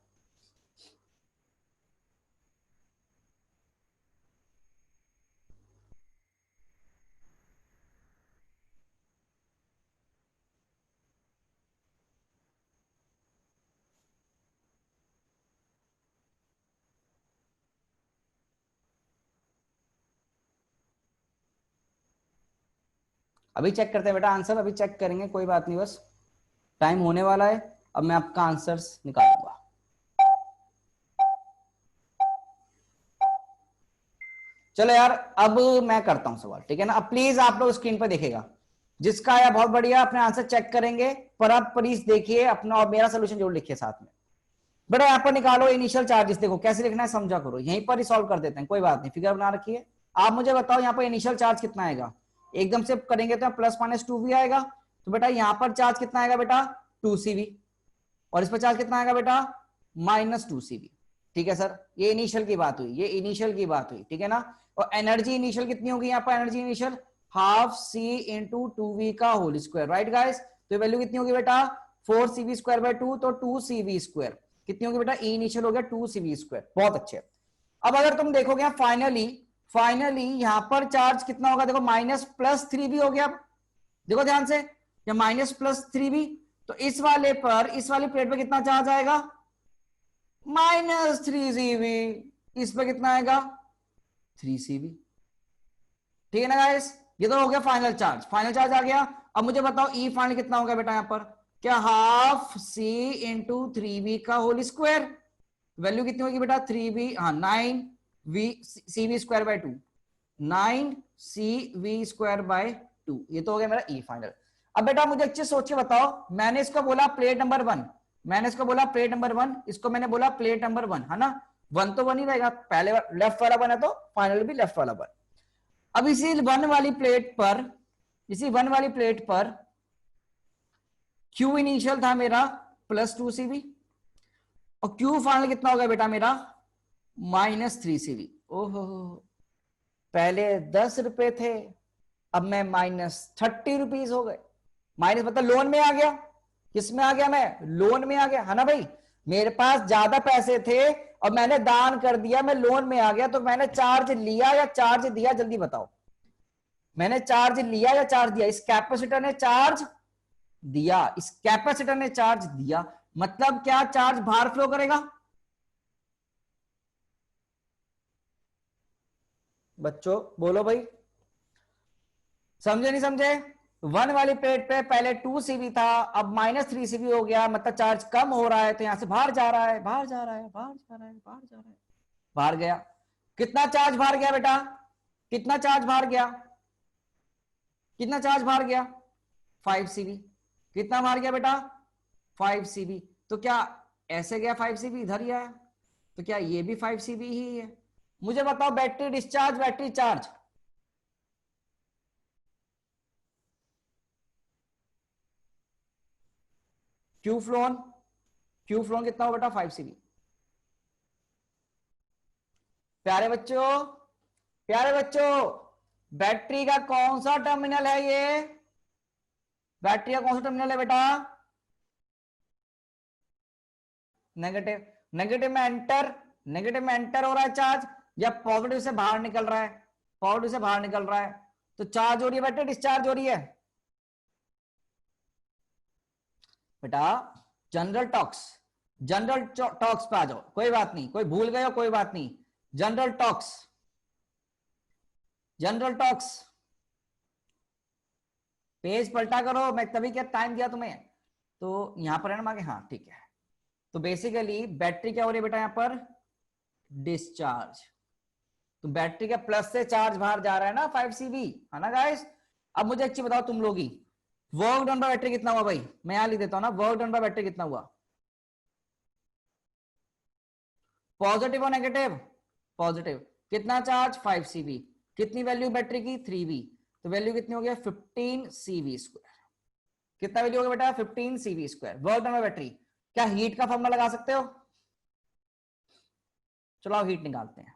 अभी चेक करते हैं बेटा आंसर, अभी चेक करेंगे, कोई बात नहीं, बस टाइम होने वाला है, अब मैं आपका आंसर्स निकालूंगा। चलो यार अब मैं करता हूं सवाल, ठीक है ना। अब प्लीज आप लोग स्क्रीन पर देखेगा, जिसका आया बहुत बढ़िया, अपने आंसर चेक करेंगे, पर आप प्लीज देखिए अपना और मेरा सोल्यूशन जरूर लिखिए साथ में। बेटा यहाँ पर निकालो इनिशियल चार्जेस, देखो कैसे लिखना है समझा करो, यहीं पर ही सॉल्व कर देते हैं, कोई बात नहीं, फिगर बना रखिए। आप मुझे बताओ यहाँ पर इनिशियल चार्ज कितना आएगा, एकदम से करेंगे तो +-2v आएगा, तो बेटा यहाँ पर चार्ज कितना आएगा बेटा, 2cv, और इस पर चार्ज कितना आएगा बेटा, -2cv। ठीक है सर, ये इनिशियल की बात हुई, ये इनिशियल की बात हुई, ठीक है ना। और एनर्जी इनिशियल कितनी होगी यहाँ पर, energy initial half C into 2v का होल स्क्वायर, राइट गाइस। तो वैल्यू कितनी होगी बेटा, 4cv²/2, तो 2cv², कितनी होगी बेटा, ई इनिशियल हो गया 2cv², बहुत अच्छे। अब अगर तुम देखोगे फाइनली, फाइनली यहां पर चार्ज कितना होगा, देखो -+3v हो गया, देखो ध्यान से, या -+3v, तो इस वाले पर, इस वाली प्लेट पे कितना चार्ज आएगा, -3cv, इस पे कितना आएगा, 3cv। ठीक है ना गाइस, ये तो हो गया फाइनल चार्ज, फाइनल चार्ज आ गया। अब मुझे बताओ ई फाइनल कितना होगा बेटा यहाँ पर, क्या हाफ सी इंटू 3v का होल स्क्वायर, वैल्यू कितनी होगी बेटा 3v, हाँ 9v cv square by 2, 9cv square by 2, ये तो हो गया मेरा ई फाइनल। अब बेटा मुझे एक चीज सोच के बताओ, मैंने इसको बोला प्लेट नंबर 1, मैंने इसको बोला प्लेट नंबर 1, इसको मैंने बोला प्लेट नंबर 1, है ना, 1 तो 1 ही रहेगा, पहले लेफ्ट वाला 1 है तो फाइनल भी लेफ्ट वाला 1। अब इसी 1 वाली प्लेट पर, इसी 1 वाली प्लेट पर Q इनिशियल था मेरा +2cv और Q फाइनल कितना होगा बेटा मेरा -3cv। ओहो, पहले 10 रुपए थे, अब मैं -30 रुपीज हो गए, माइनस मतलब लोन में आ गया, किस में आ गया, मैं लोन में आ गया, है ना भाई, मेरे पास ज्यादा पैसे थे और मैंने दान कर दिया, मैं लोन में आ गया, तो मैंने चार्ज लिया या चार्ज दिया, जल्दी बताओ, मैंने चार्ज लिया या चार्ज दिया, इस कैपेसिटर ने चार्ज दिया, इस कैपेसिटर ने चार्ज दिया, मतलब क्या चार्ज बाहर फ्लो करेगा, बच्चों बोलो भाई, समझे नहीं समझे। 1 वाली प्लेट पे पहले 2cv था, अब -3cv हो गया, मतलब चार्ज कम हो रहा है, तो यहां से बाहर जा रहा है, बाहर जा रहा है, बाहर जा रहा है, बाहर जा रहा है, बाहर गया, कितना चार्ज बाहर गया बेटा, कितना चार्ज बाहर गया, कितना चार्ज बाहर गया 5cv, कितना बाहर गया बेटा 5cv, तो क्या ऐसे गया 5cv, इधर ही आया, तो क्या ये भी 5cv ही है। मुझे बताओ battery discharge, battery charge, Q phloem, Q phloem कितना हो बेटा 5cv। प्यारे बच्चों, प्यारे बच्चों, बैटरी का कौन सा टर्मिनल है ये, बैटरी का कौन सा टर्मिनल है बेटा, नेगेटिव, नेगेटिव में एंटर, नेगेटिव में एंटर हो रहा है चार्ज, या पॉजिटिव से बाहर निकल रहा है, पॉजिटिव से बाहर निकल रहा है, तो चार्ज हो रही है बैटरी, डिस्चार्ज हो रही है बेटा। जनरल टॉक्स, जनरल टॉक्स पे आ जाओ, कोई बात नहीं, कोई भूल गए हो कोई बात नहीं, general talks, general talks, page पलटा करो, मैं तभी क्या टाइम दिया तुम्हें, तो यहां पर है ना आगे, हाँ ठीक है। तो बेसिकली बैटरी क्या हो रही है बेटा यहां पर, डिस्चार्ज, तो बैटरी का प्लस से चार्ज बाहर जा रहा है ना 5cv, है ना गाइस। अब मुझे एक चीज बताओ तुम लोग ही, वर्क डन बाय बैटरी कितना हुआ भाई, मैं यहां लिख देता हूं ना, वर्क डन बाय बैटरी कितना हुआ, पॉजिटिव और नेगेटिव, पॉजिटिव, कितना चार्ज 5cv, कितनी वैल्यू बैटरी की 3v, तो वैल्यू कितनी हो गया 15cv स्क्वायर, कितना वैल्यू हो गया बेटा 15cv square, work done by battery. क्या हीट का फॉर्मूला लगा सकते हो, चलो हीट निकालते हैं,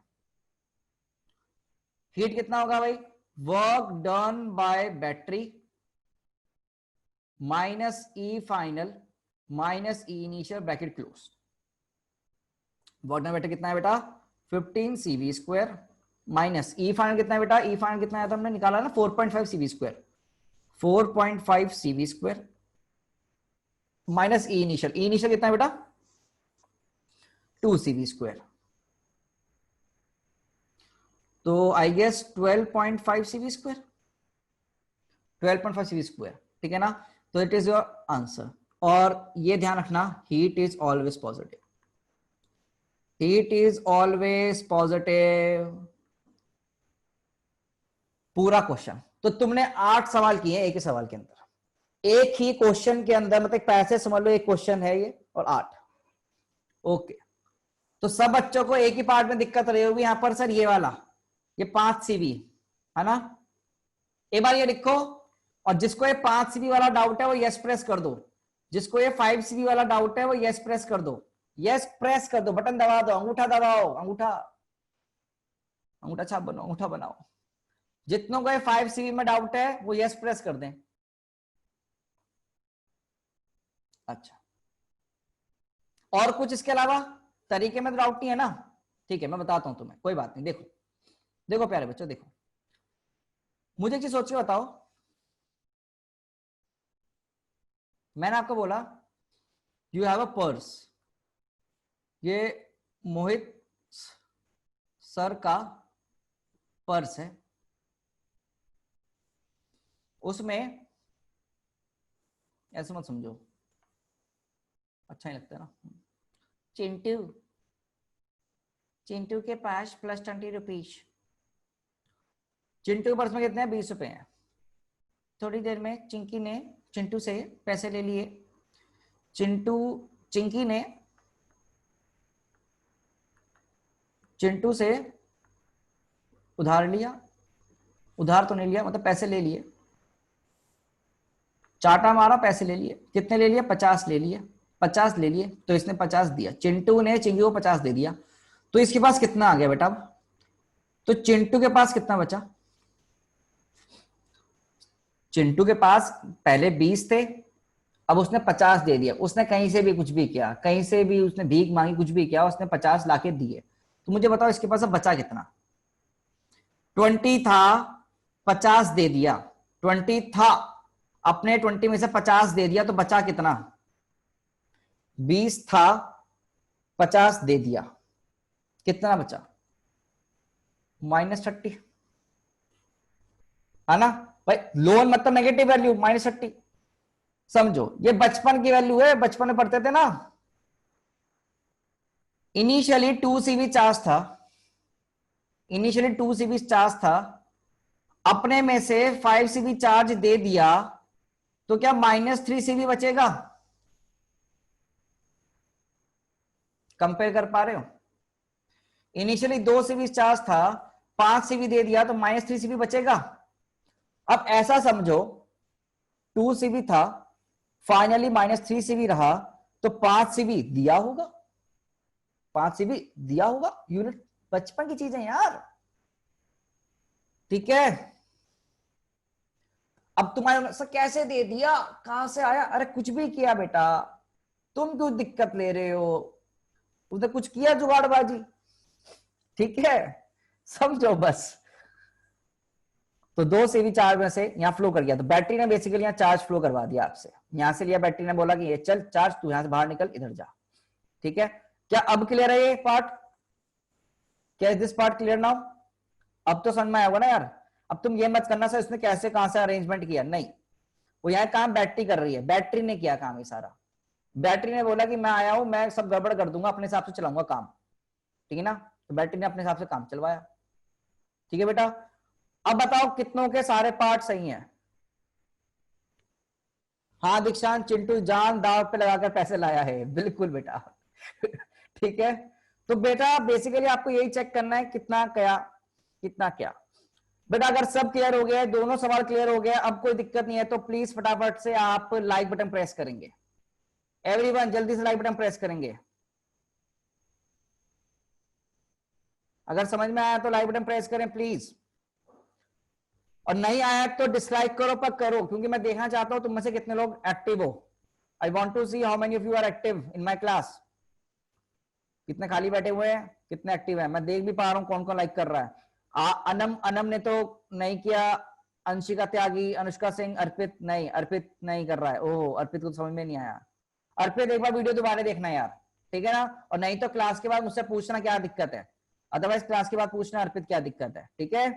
हीट कितना होगा भाई, work done by battery minus E final minus E initial bracket close, work done battery कितना है बेटा 15cv स्क्वायर माइनस ई फाइनल कितना है बेटा, ई फाइनल कितना है तो हमने निकाला ना 4.5cv square, 4.5cv square minus ई इनिशियल, ई इनिशियल कितना है बेटा 2cv स्क्वायर, तो I guess 12.5cv square, 12.5cv square, ठीक है ना, तो इट इज योर आंसर। और ये ध्यान रखना, heat is always positive, heat is always positive, पूरा क्वेश्चन। तो तुमने 8 सवाल किए एक ही सवाल के अंदर, एक ही क्वेश्चन के अंदर, मतलब पैसे समझ लो एक क्वेश्चन है ये और 8, ओके। तो सब बच्चों को एक ही पार्ट में दिक्कत रही होगी यहां पर, सर ये वाला, ये 5cv है ना, एक बार ये लिखो, और जिसको ये 5cv वाला डाउट है वो यस प्रेस कर दो, जिसको ये 5cv वाला डाउट है वो यस प्रेस कर दो, यस प्रेस कर दो, बटन दबा दो, अंगूठा दबाओ, अंगूठा, अंगूठा छाप बनाओ, अंगूठा बनाओ, जितनों को ये 5cv में डाउट है वो यस प्रेस कर दें। अच्छा, और कुछ इसके अलावा तरीके में तो डाउट नहीं है ना, ठीक है मैं बताता हूं तुम्हें, कोई बात नहीं। देखो देखो प्यारे बच्चों, देखो मुझे एक चीज सोच के बताओ, मैंने आपको बोला यू हैव अ पर्स, ये मोहित सर का पर्स है, उसमें ऐसे मत समझो, अच्छा नहीं लगता ना। चिंटू चिंटू के पास +20 रुपीज। चिंटू के पर्स में कितने हैं? 20 रुपए हैं। थोड़ी देर में चिंकी ने चिंटू से पैसे ले लिए। चिंकी ने चिंटू से उधार लिया, उधार तो नहीं लिया, मतलब पैसे ले लिए, चाटा मारा, पैसे ले लिए। कितने ले लिए? 50 ले लिए। 50 ले लिए तो इसने 50 दिया, चिंटू ने चिंकी को 50 दे दिया, तो इसके पास कितना आ गया बेटा? तो चिंटू के पास कितना बचा? चिंटू के पास पहले 20 थे, अब उसने 50 दे दिया। उसने कहीं से भी कुछ भी किया, कहीं से भी उसने भीख मांगी, कुछ भी किया, उसने 50 लाके दिए। तो मुझे बताओ इसके पास अब बचा कितना? 20 था, 50 दे दिया। 20 था, अपने 20 में से 50 दे दिया, तो बचा कितना? 20 था, 50 दे दिया, कितना बचा? -30, है ना भाई? लोन मतलब नेगेटिव वैल्यू, -30। समझो, ये बचपन की वैल्यू है, बचपन में पढ़ते थे ना। इनिशियली 2 CV चार्ज था, इनिशियली 2 CV चार्ज था, अपने में से 5 CV चार्ज दे दिया, तो क्या -3 CV बचेगा? कंपेयर कर पा रहे हो? इनिशियली 2 CV चार्ज था, 5 CV दे दिया, तो -3 CV बचेगा। अब ऐसा समझो, 2 CV था, फाइनली -3 CV रहा, तो 5 CV दिया होगा, 5 CV दिया होगा। यूनिट बचपन की चीजें यार, ठीक है। अब तुम्हारे सर कैसे दे दिया, कहां से आया? अरे कुछ भी किया बेटा, तुम क्यों दिक्कत ले रहे हो? उसने कुछ किया जुगाड़बाजी, ठीक है, समझो बस। तो 2 CV चार्ज में से यहां फ्लो कर गया, तो बैटरी ने बेसिकली यहां चार्ज फ्लो करवा दिया आपसे। यहां से लिया बैटरी ने, बोला कि ये चल चार्ज, तू यहां से बाहर निकल, इधर जा, ठीक है। क्या अब क्लियर है ये पार्ट? क्या is this part clear now? अब तो समझ में आया होगा ना यार। अब तुम ये मत करना सर इसने कैसे कहां से अरेंजमेंट किया, नहीं, वो यहाँ काम बैटरी कर रही है, बैटरी ने किया काम ये सारा। बैटरी ने बोला कि मैं आया हूं, मैं सब गड़बड़ कर दूंगा, अपने हिसाब से चलाऊंगा काम, ठीक है ना। तो बैटरी ने अपने हिसाब से काम चलवाया, ठीक है बेटा। अब बताओ कितनों के सारे पार्ट सही हैं? हाँ दीक्षांत, चिंटू जान दाव पे लगाकर पैसे लाया है, बिल्कुल बेटा। ठीक है, तो बेटा बेसिकली आपको यही चेक करना है कितना क्या, कितना क्या। बेटा अगर सब क्लियर हो गया, दोनों सवाल क्लियर हो गया, अब कोई दिक्कत नहीं है, तो प्लीज फटाफट से आप लाइक बटन प्रेस करेंगे। एवरीवन जल्दी से लाइक बटन प्रेस करेंगे। अगर समझ में आया तो लाइक बटन प्रेस करें प्लीज, और नहीं आया तो डिसलाइक करो, पर करो, क्योंकि मैं देखना चाहता हूं तुम में से कितने लोग एक्टिव हो। I want to see how many of you are active in my class. कितने खाली बैठे हुए हैं, कितने एक्टिव है, मैं देख भी पा रहा हूँ कौन कौन लाइक कर रहा है। अनम अनम ने तो नहीं किया, अंशिका त्यागी, अनुष्का सिंह, अर्पित नहीं, अर्पित नहीं कर रहा है। ओह अर्पित को तो समझ में नहीं आया। अर्पित एक बार वीडियो दोबारा देखना यार, ठीक है ना। और नहीं तो क्लास के बाद मुझसे पूछना क्या दिक्कत है, अदरवाइज क्लास के बाद पूछना अर्पित क्या दिक्कत है, ठीक है।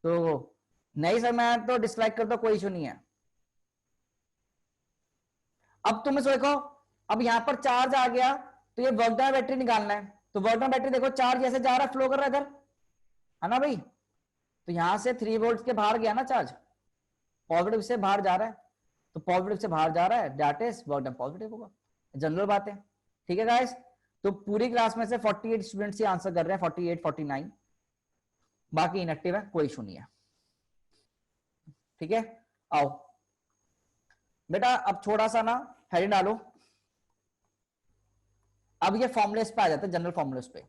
तो नहीं समझ में आया तो डिसलाइक कर दो, कोई इशू नहीं है। अब तुम इसको देखो, अब यहां पर चार्ज आ गया, तो ये वर्क डन बैटरी निकालना है। तो वर्क डन बैटरी देखो, चार्ज जैसे जा रहा है फ्लो कर रहा है इधर, है ना भाई। तो यहां से 3 वोल्ट के बाहर गया ना चार्ज, पॉजिटिव से बाहर जा रहा है, तो पॉजिटिव से बाहर जा रहा है, that is work done positive होगा, जनरल बात है, ठीक है गाइस। तो पूरी क्लास में से 48 स्टूडेंट्स ही आंसर कर रहे हैं, 48 49, बाकी इनएक्टिव है, कोई इशू नहीं है, ठीक है। आओ बेटा अब थोड़ा सा ना हेडिंग डालो। अब ये फॉर्मुलेस पे आ जाता है, जनरल फॉर्मुलेस पे।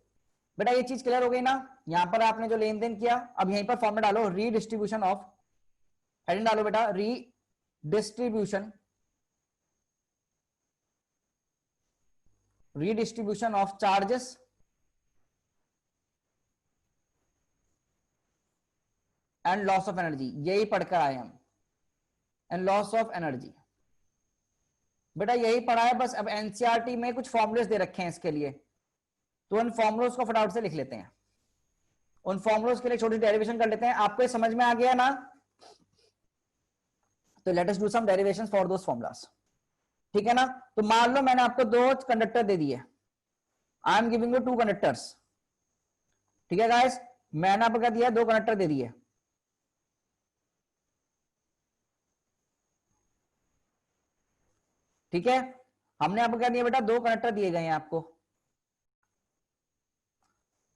बेटा ये चीज क्लियर हो गई ना, यहां पर आपने जो लेन देन किया, अब यहीं पर फॉर्मूला डालो, रीडिस्ट्रीब्यूशन ऑफ, हेडिंग डालो बेटा, redistribution, redistribution of charges and loss of energy, यही पढ़कर आए हम, एंड लॉस ऑफ एनर्जी। बेटा यही पढ़ा है बस, अब एनसीईआरटी में कुछ फॉर्मुलेस दे रखे हैं इसके लिए, तो उन फॉर्मुलोस को फटाफट से लिख लेते हैं, उन फॉर्मुलोस के लिए छोटी डेरिवेशन कर लेते हैं। आपको ये समझ में आ गया ना? तो let us do some derivations for those formulas. ठीक है ना। तो मान लो मैंने आपको दो कंडक्टर दे दिए, I am giving you two conductors. ठीक है गाइस, मैंने आपको क्या दिया, दो कंडक्टर दे दिए। ठीक है, हमने आपको क्या दिया बेटा, दो कंडक्टर दिए गए हैं आपको।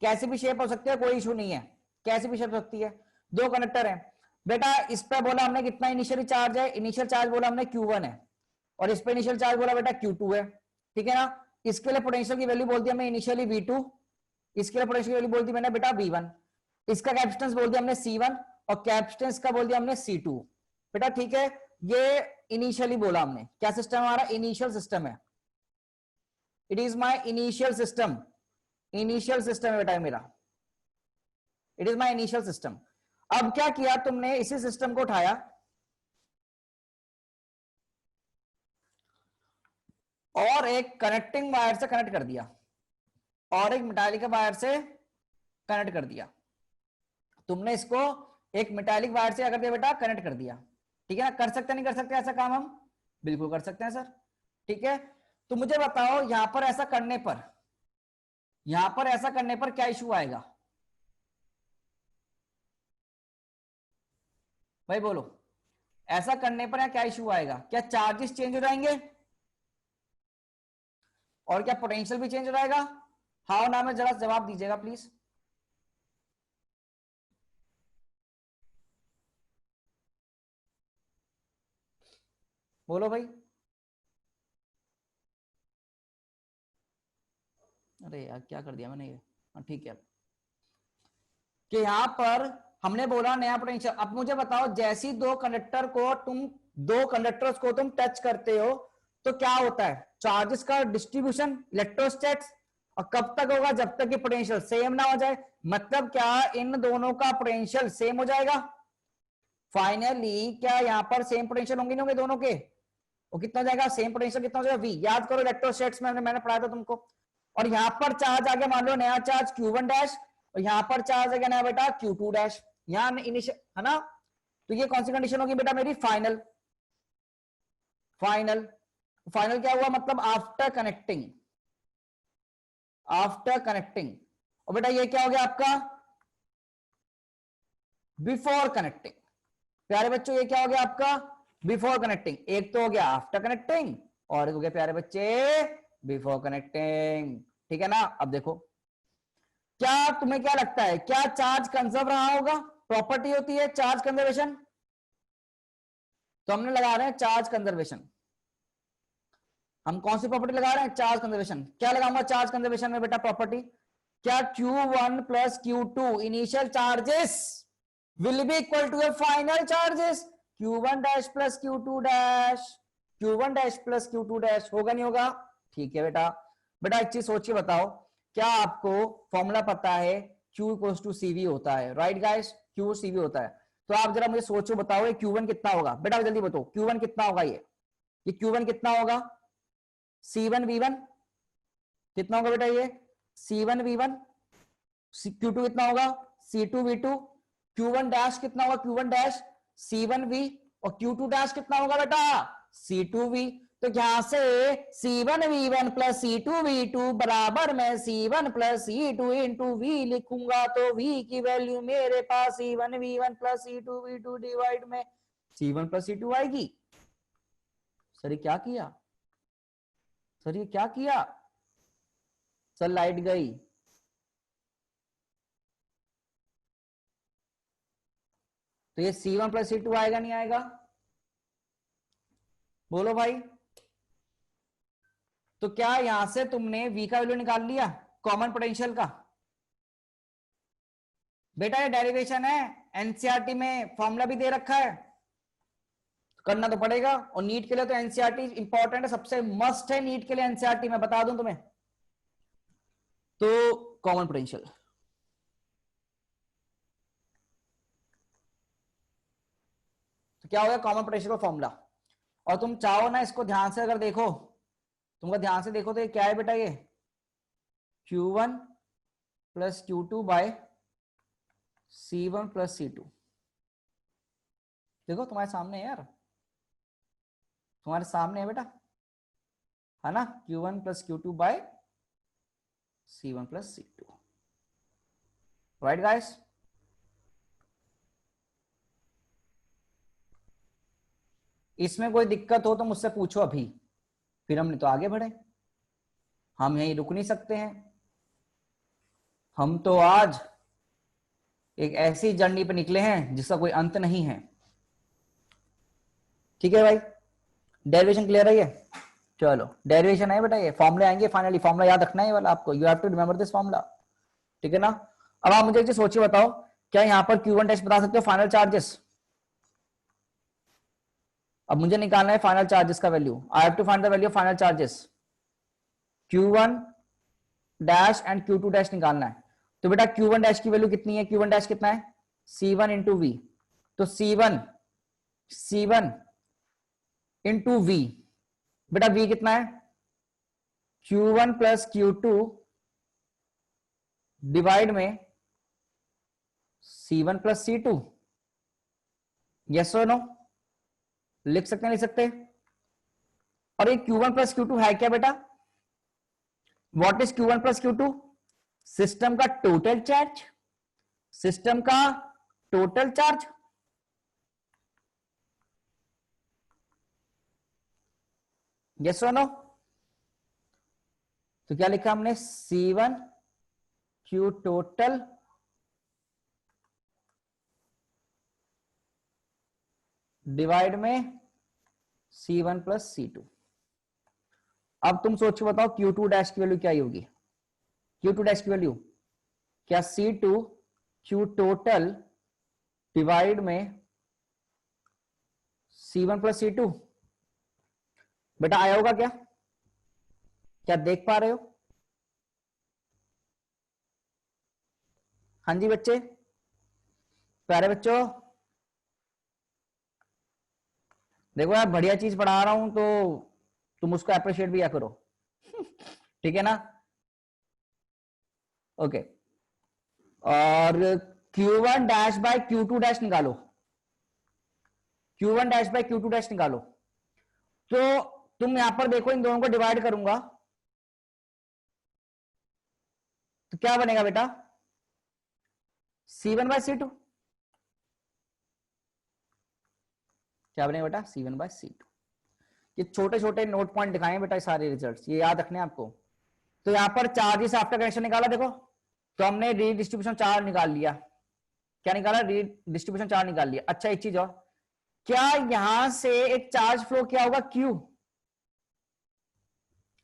कैसी भी शेप हो सकती है, कोई इशू नहीं है, कैसी भी शेप हो सकती है। दो कंडक्टर है बेटा, इस पे बोला हमने कितना इनिशियल चार्ज है, इनिशियल चार्ज बोला हमने Q1 है, और इस पे इनिशियल चार्ज बोला बेटा Q2 है। ठीक है ना। इसके लिए पोटेंशियल की वैल्यू बोल दी हमने इनिशियली V2, इसके लिए पोटेंशियल की वैल्यू बोल दी मैंने बेटा V1, इसका कैपेसिटेंस बोल दिया हमने C1 और कैपेसिटेंस का बोल दिया हमने C2। बेटा ठीक है, ये इनिशियली बोला हमने, क्या सिस्टम हमारा, इनिशियल सिस्टम है, it is my initial system, initial system है बेटा मेरा, it is my initial system. अब क्या किया तुमने, इसी सिस्टम को उठाया और एक कनेक्टिंग वायर से कनेक्ट कर दिया, और एक मेटालिक वायर से कनेक्ट कर दिया। तुमने इसको एक मेटालिक वायर से अगर दिया बेटा, कनेक्ट कर दिया। ठीक है ना, कर सकते नहीं कर सकते ऐसा काम हम, बिल्कुल कर सकते हैं सर। ठीक है, तो मुझे बताओ यहां पर ऐसा करने पर, यहां पर ऐसा करने पर क्या इशू आएगा भाई बोलो, ऐसा करने पर क्या इशू आएगा, क्या चार्जेस चेंज हो जाएंगे और क्या पोटेंशियल भी चेंज हो जाएगा, हाँ ना में जरा जवाब दीजिएगा प्लीज। बोलो भाई। अरे यार क्या कर दिया मैंने ये, हाँ ठीक है, कि यहां पर हमने बोला नया पोटेंशियल। अब मुझे बताओ, जैसी दो कंडक्टर को तुम, दो कंडक्टर्स को तुम टच करते हो तो क्या होता है, चार्जेस का डिस्ट्रीब्यूशन, इलेक्ट्रोस्टैट्स, और कब तक होगा, जब तक कि पोटेंशियल सेम ना हो जाए। मतलब क्या, इन दोनों का पोटेंशियल सेम हो जाएगा फाइनली, क्या यहां पर सेम पोटेंशियल होंगे नहीं होंगे दोनों के, वो कितना हो जाएगा, सेम पोटेंशियल कितना हो जाएगा, V। याद करो इलेक्ट्रोस्टैट्स में मैंने पढ़ाया था तुमको। और यहां पर चार्ज आ गया, मान लो नया चार्ज Q1 डैश, और यहां पर चार्ज आ गया नया बेटा Q2 डैश, यहां इनिशियल है ना। तो ये कौन सी कंडीशन होगी बेटा मेरी, फाइनल। फाइनल, फाइनल क्या हुआ, मतलब आफ्टर कनेक्टिंग, आफ्टर कनेक्टिंग। और बेटा ये क्या हो गया आपका, बिफोर कनेक्टिंग। प्यारे बच्चों ये क्या हो गया आपका, बिफोर कनेक्टिंग। एक तो हो गया आफ्टर कनेक्टिंग, और एक हो गया प्यारे बच्चे बिफोर कनेक्टिंग। ठीक है ना। अब देखो, क्या तुम्हें क्या लगता है, क्या चार्ज कंजर्व रहा होगा, प्रॉपर्टी होती है चार्ज कंजर्वेशन, तो हमने लगा रहे हैं चार्ज कंजर्वेशन। हम कौन सी प्रॉपर्टी लगा रहे हैं, चार्ज कंजर्वेशन। क्या लगाऊंगा चार्ज कंजर्वेशन में बेटा प्रॉपर्टी, क्या Q1 plus Q2 initial charges will be equal to a final charges Q1 dash plus Q2 dash, Q1 dash plus Q2 dash, होगा नहीं होगा। ठीक है बेटा, बेटा एक चीज सोच के बताओ, क्या आपको फॉर्मूला पता है, Q इक्वल्स टू CV होता है, राइट गाइस, Q CV होता है। तो आप जरा मुझे सोचो बताओ ये Q1 कितना होगा, बेटा जल्दी बताओ Q1 कितना होगा, ये Q1 कितना होगा, C1 V1 कितना होगा बेटा, ये C1 V1, Q2 कितना होगा, C2 V2, Q1 डैश कितना होगा, Q1 डैश C1 V, और Q2 डैश कितना होगा बेटा, C2 V। तो यहां से C1 V1 plus C2 V2 बराबर मैं C1 plus C2 into V लिखूंगा, तो V की वैल्यू मेरे पास C1 V1 plus C2 V2 divide में C1 प्लस C2 आएगी। सर ये क्या किया, सर ये क्या किया, सर लाइट गई, तो ये C1 प्लस C2 आएगा नहीं आएगा, बोलो भाई। तो क्या यहां से तुमने V का वैल्यू निकाल लिया, कॉमन पोटेंशियल का, बेटा ये डेरिवेशन है, एनसीईआरटी में फॉर्मूला भी दे रखा है, करना तो पड़ेगा। और नीट के लिए तो एनसीईआरटी इंपॉर्टेंट है, सबसे मस्ट है नीट के लिए एनसीईआरटी, मैं बता दूं तुम्हें। तो कॉमन पोटेंशियल, तो क्या होगा कॉमन पोटेंशियल का फॉर्मूला। और तुम चाहो ना इसको ध्यान से अगर देखो, तुमको ध्यान से देखो तो ये क्या है बेटा, ये Q1 plus Q2 by C1 plus C2, देखो तुम्हारे सामने है यार, तुम्हारे सामने है बेटा, है ना, Q1 plus Q2 by C1 plus C2, right guys. इसमें कोई दिक्कत हो तो मुझसे पूछो अभी, फिर हमने तो आगे बढ़े, हम यहीं रुक नहीं सकते हैं। हम तो आज एक ऐसी जर्नी पे निकले हैं जिसका कोई अंत नहीं है। ठीक है भाई, डेरिवेशन क्लियर है ये? चलो डेरिवेशन है बेटा, ये फॉर्मूले आएंगे फाइनली, फॉर्मूला याद रखना है वाला आपको, you have to remember this formula. ठीक है ना? अब आप मुझे एक चीज सोचिए, बताओ क्या यहाँ पर Q1 डैश बता सकते हो फाइनल चार्जेस? अब मुझे निकालना है फाइनल चार्जेस का value, I have to find the value of final charges. Q1 dash and Q2 dash निकालना है। तो बेटा Q1 डैश की वैल्यू कितनी है? Q1 डैश कितना है? C1 into we. तो C1 इंटू वी, बेटा V कितना है? Q1 प्लस Q2 डिवाइड में C1 प्लस C2। यस और नो? लिख सकते हैं, लिख सकते? और ये Q1 प्लस Q2 है क्या बेटा? What is Q1 plus Q2? System का टोटल चार्ज, सिस्टम का टोटल चार्ज। यस और नो? तो क्या लिखा हमने? C1 Q टोटल डिवाइड में C1 प्लस C2। अब तुम सोचो बताओ Q2 डैश की वैल्यू क्या होगी? Q2 डैश की वैल्यू क्या? C2 Q टोटल डिवाइड में C1 प्लस C2। बेटा आया होगा क्या? क्या देख पा रहे हो? हाँ जी बच्चे, प्यारे बच्चों, देखो यार बढ़िया चीज पढ़ा रहा हूं तो तुम उसको अप्रिशिएट भी या करो। ठीक है ना? ओके, और Q1 dash by Q2 dash निकालो, Q1 dash by Q2 dash निकालो। तो तुम यहां पर देखो, इन दोनों को डिवाइड करूंगा तो क्या बनेगा बेटा? C1 bye C2। क्या बनेगा बेटा? C1 bye C2। ये छोटे छोटे नोट पॉइंट दिखाए बेटा, सारे रिजल्ट्स ये याद रखने आपको। तो यहां पर चार्जेस आफ्टर कनेक्शन निकाला, देखो तो हमने रीडिस्ट्रीब्यूशन चार्ज निकाल लिया। क्या निकाला? रीडिस्ट्रीब्यूशन चार्ज निकाल लिया। अच्छा एक चीज और, क्या यहां से एक चार्ज फ्लो किया होगा Q,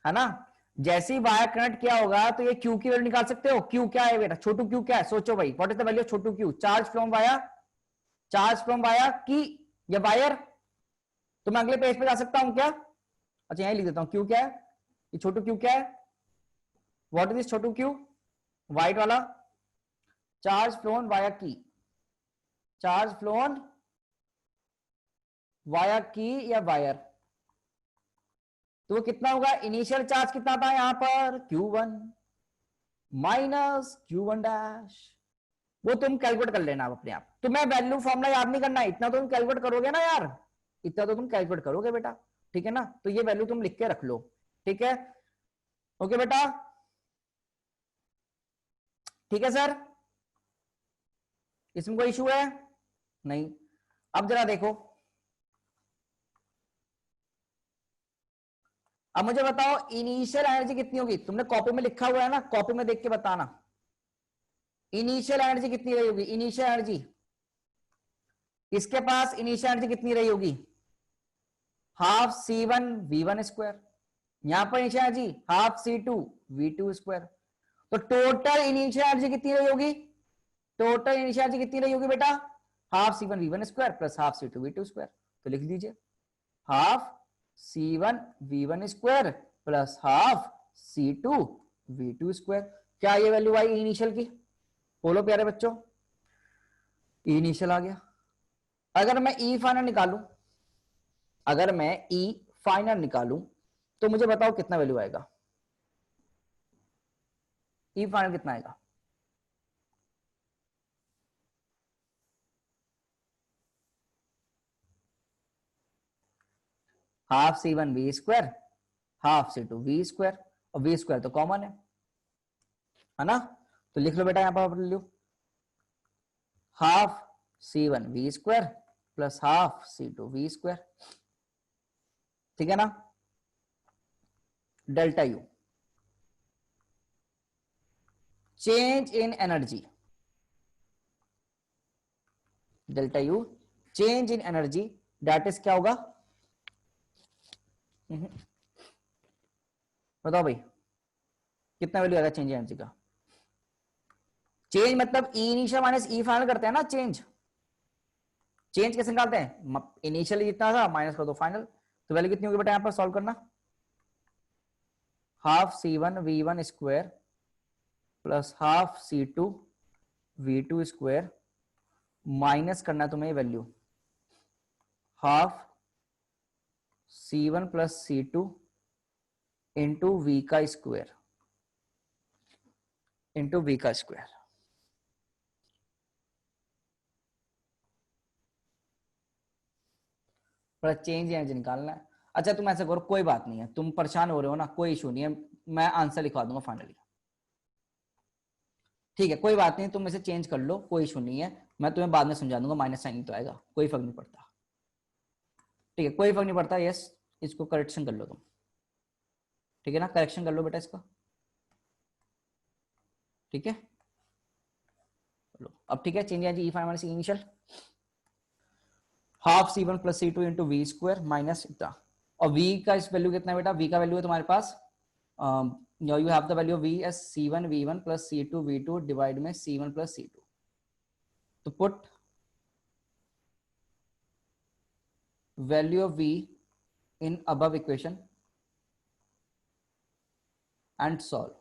है ना? जैसे ही वायर कनेक्ट किया होगा तो ये Q की वैल्यू निकाल सकते हो। Q क्या है बेटा? छोटू Q क्या है? सोचो भाई, what is the value of Chhotu Q? Charge from via, charge from via की या वायर। तो मैं अगले पेज पे जा सकता हूं क्या? अच्छा यही लिख देता हूं, Q क्या है? ये छोटू Q क्या है? What is this Chhotu Q? White वाला, चार्ज फ्लोन वाया की, चार्ज फ्लोन वाया की या वायर। तो वो कितना होगा? इनिशियल चार्ज कितना था यहां पर? Q1 minus Q1 dash. वो तुम कैलकुलेट कर लेना अपने आप, तुम्हें वैल्यू फॉर्मूला याद नहीं करना है, इतना तो तुम कैलकुलेट करोगे ना यार, इतना तो तुम कैलकुलेट करोगे बेटा। ठीक है ना? तो ये वैल्यू तुम लिख के रख लो। ठीक है? ओके बेटा, ठीक है सर, इसमें कोई इशू है? नहीं। अब जरा देखो, अब मुझे बताओ इनिशियल एनर्जी कितनी होगी? तुमने कॉपी में लिखा हुआ है ना, कॉपी में देख के बताना। इनिशियल एनर्जी कितनी रही होगी? इनिशियल एनर्जी, इसके पास इनिशियल एनर्जी कितनी रही होगी? Half C1 V1 square. यहां पर initial energy half C2 V2 square. तो टोटल इनिशियल एनर्जी कितनी रही होगी? टोटल इनिशियल एनर्जी कितनी रही होगी बेटा? Half C1 V1 square plus half C2 V2 square. तो लिख दीजिए, half C1 V1 square plus half C2 V2 square. क्या ये वैल्यू आई इनिशियल की? बोलो प्यारे बच्चों, इनिशियल आ गया। अगर मैं ई फाइनल निकालूं, अगर मैं ई फाइनल निकालूं तो मुझे बताओ कितना वैल्यू आएगा? ई फाइनल कितना आएगा? Half C one V square half C two V square, और वी स्क्वायर तो कॉमन है ना। तो लिख लो बेटा यहां पर लो half C one V square plus half C two V square, ठीक है ना। Delta U, change in energy, delta U change in energy, that is क्या होगा, बताओ भाई कितना वैल्यू आएगा चेंज इन एनर्जी का। चेंज मतलब ई इनिशियल माइनस ई फाइनल करते हैं ना, चेंज चेंज कैसे निकालते हैं, इनिशियली जितना था माइनस कर दो फाइनल, तो वैल्यू कितनी होगी बेटा यहां पर सॉल्व करना, half C one V one square plus half C two V two square, minus करना है तुम्हें value half C one plus C two into V का स्क्वायर इंटू वी का स्क्वायर। चेंज एनर्जी निकालना है। अच्छा तुम ऐसे करो, कोई बात नहीं है, तुम परेशान हो रहे हो ना, कोई इशू नहीं है, मैं आंसर लिखवा दूंगा फाइनली, ठीक है कोई बात नहीं, तुम इसे चेंज कर लो, कोई इशू नहीं है, मैं तुम्हें बाद में समझा दूंगा, माइनस साइन तो आएगा, कोई फर्क नहीं पड़ता, ठीक है कोई फर्क नहीं पड़ता। यस इसको करेक्शन कर लो तुम, ठीक है ना, करेक्शन कर लो बेटा इसका, ठीक है लो अब, ठीक है change energy E final minus initial half C one plus C two into V square minus इतना, और v का इस वैल्यू कितना है बेटा, v का वैल्यू है तुम्हारे पास, you have the value v as c1 v1 plus c2 v2 divide में c1 प्लस c2, तो put value of v in above equation and solve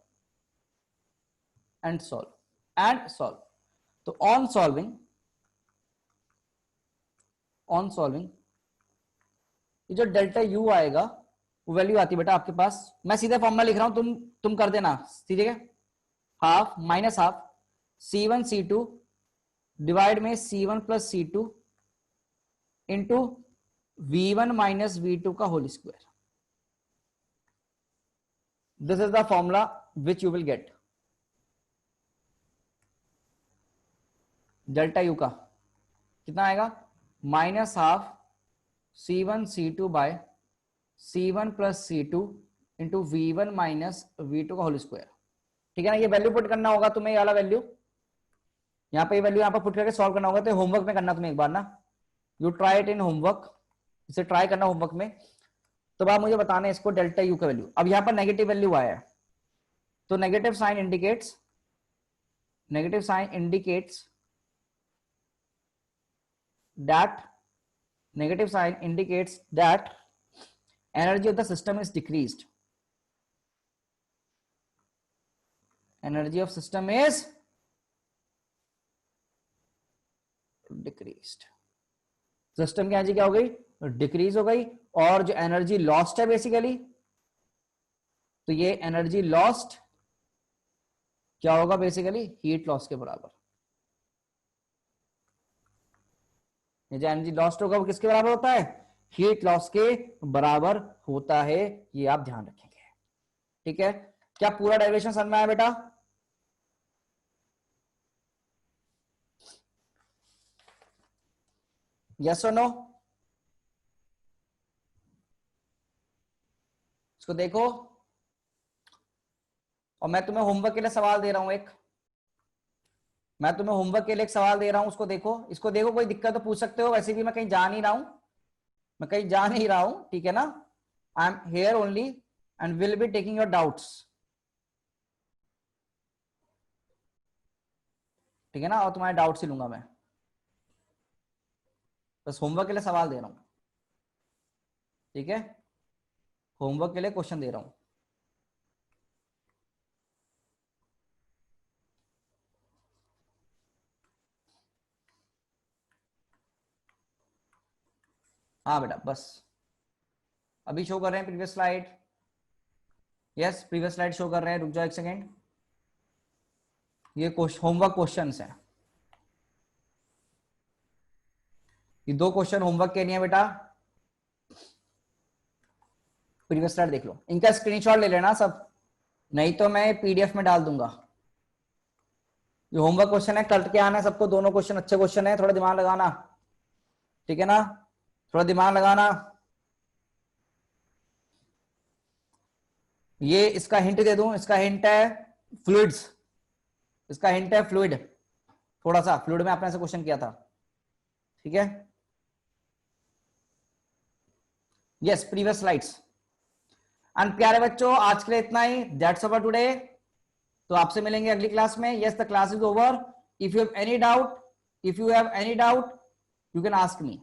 तो ऑन सॉल्विंग ये जो डेल्टा u आएगा वो वैल्यू आती है बेटा आपके पास, मैं सीधे फॉर्मूला लिख रहा हूं, तुम कर देना ठीक है, half minus half c1 c2 divide में c1 plus c2 into v1 minus v2 का whole square, this is the formula which you will get. Delta U का कितना आएगा, minus half c1 c2 by c1 plus c2 into v1 minus v2 का whole square, ठीक है ना। ये value put करना होगा तुम्हें, ये वाला वैल्यू यहाँ पे, ये वैल्यू यहाँ पर पुट करके सॉल्व करना होगा, तो होमवर्क में करना तुम्हें एक बार ना, you try it in homework, इसे ट्राई करना होमवर्क में, तो आप मुझे बताना है इसको डेल्टा यू का वैल्यू। अब यहाँ पर नेगेटिव वैल्यू आया है, तो negative sign indicates that negative sign indicates that energy of the system is decreased, energy of system is decreased, system की एनर्जी क्या हो गई, डिक्रीज हो गई, और जो एनर्जी लॉस्ट है बेसिकली, तो ये एनर्जी लॉस्ट क्या होगा बेसिकली, हीट लॉस के बराबर, ये जो एनर्जी लॉस्ट होगा वो किसके बराबर होता है, हीट लॉस के बराबर होता है, ये आप ध्यान रखेंगे, ठीक है। क्या पूरा डेरिवेशन समझ में आया बेटा, यस और नो, इसको देखो, और मैं तुम्हें होमवर्क के लिए सवाल दे रहा हूं मैं तुम्हें होमवर्क के लिए एक सवाल दे रहा हूं, उसको देखो, इसको देखो, कोई दिक्कत तो पूछ सकते हो, वैसे भी मैं कहीं जा नहीं रहा हूं, ठीक है ना, I am here only and will be taking your doubts, ठीक है ना, और तुम्हारे डाउट्स ही लूंगा मैं, बस होमवर्क के लिए सवाल दे रहा हूं, ठीक है, होमवर्क के लिए क्वेश्चन दे रहा हूं। हाँ बेटा बस अभी शो कर रहे हैं previous slide, yes previous slide show कर रहे हैं, रुक जाओ एक सेकेंड, ये होमवर्क क्वेश्चंस हैं, ये 2 क्वेश्चन होमवर्क के लिए बेटा, प्रीवियस स्लाइड देख लो, इनका स्क्रीनशॉट ले लेना सब, नहीं तो मैं पीडीएफ में डाल दूंगा। जो होमवर्क क्वेश्चन है कल के आना है सबको, दोनों क्वेश्चन अच्छे क्वेश्चन है, थोड़ा दिमाग लगाना, ठीक है ना, थोड़ा दिमाग लगाना। ये इसका हिंट दे दूं, इसका हिंट है फ्लूइड्स, इसका हिंट है फ्लूइड, थोड़ा सा फ्लूइड में आपने से क्वेश्चन किया था, ठीक है। Yes previous slides. एंड प्यारे बच्चों आज के लिए इतना ही, दैट्स ऑल फॉर टुडे। तो आपसे मिलेंगे अगली क्लास में। Yes the class is over. If you have any doubt, if you have any doubt you can ask me.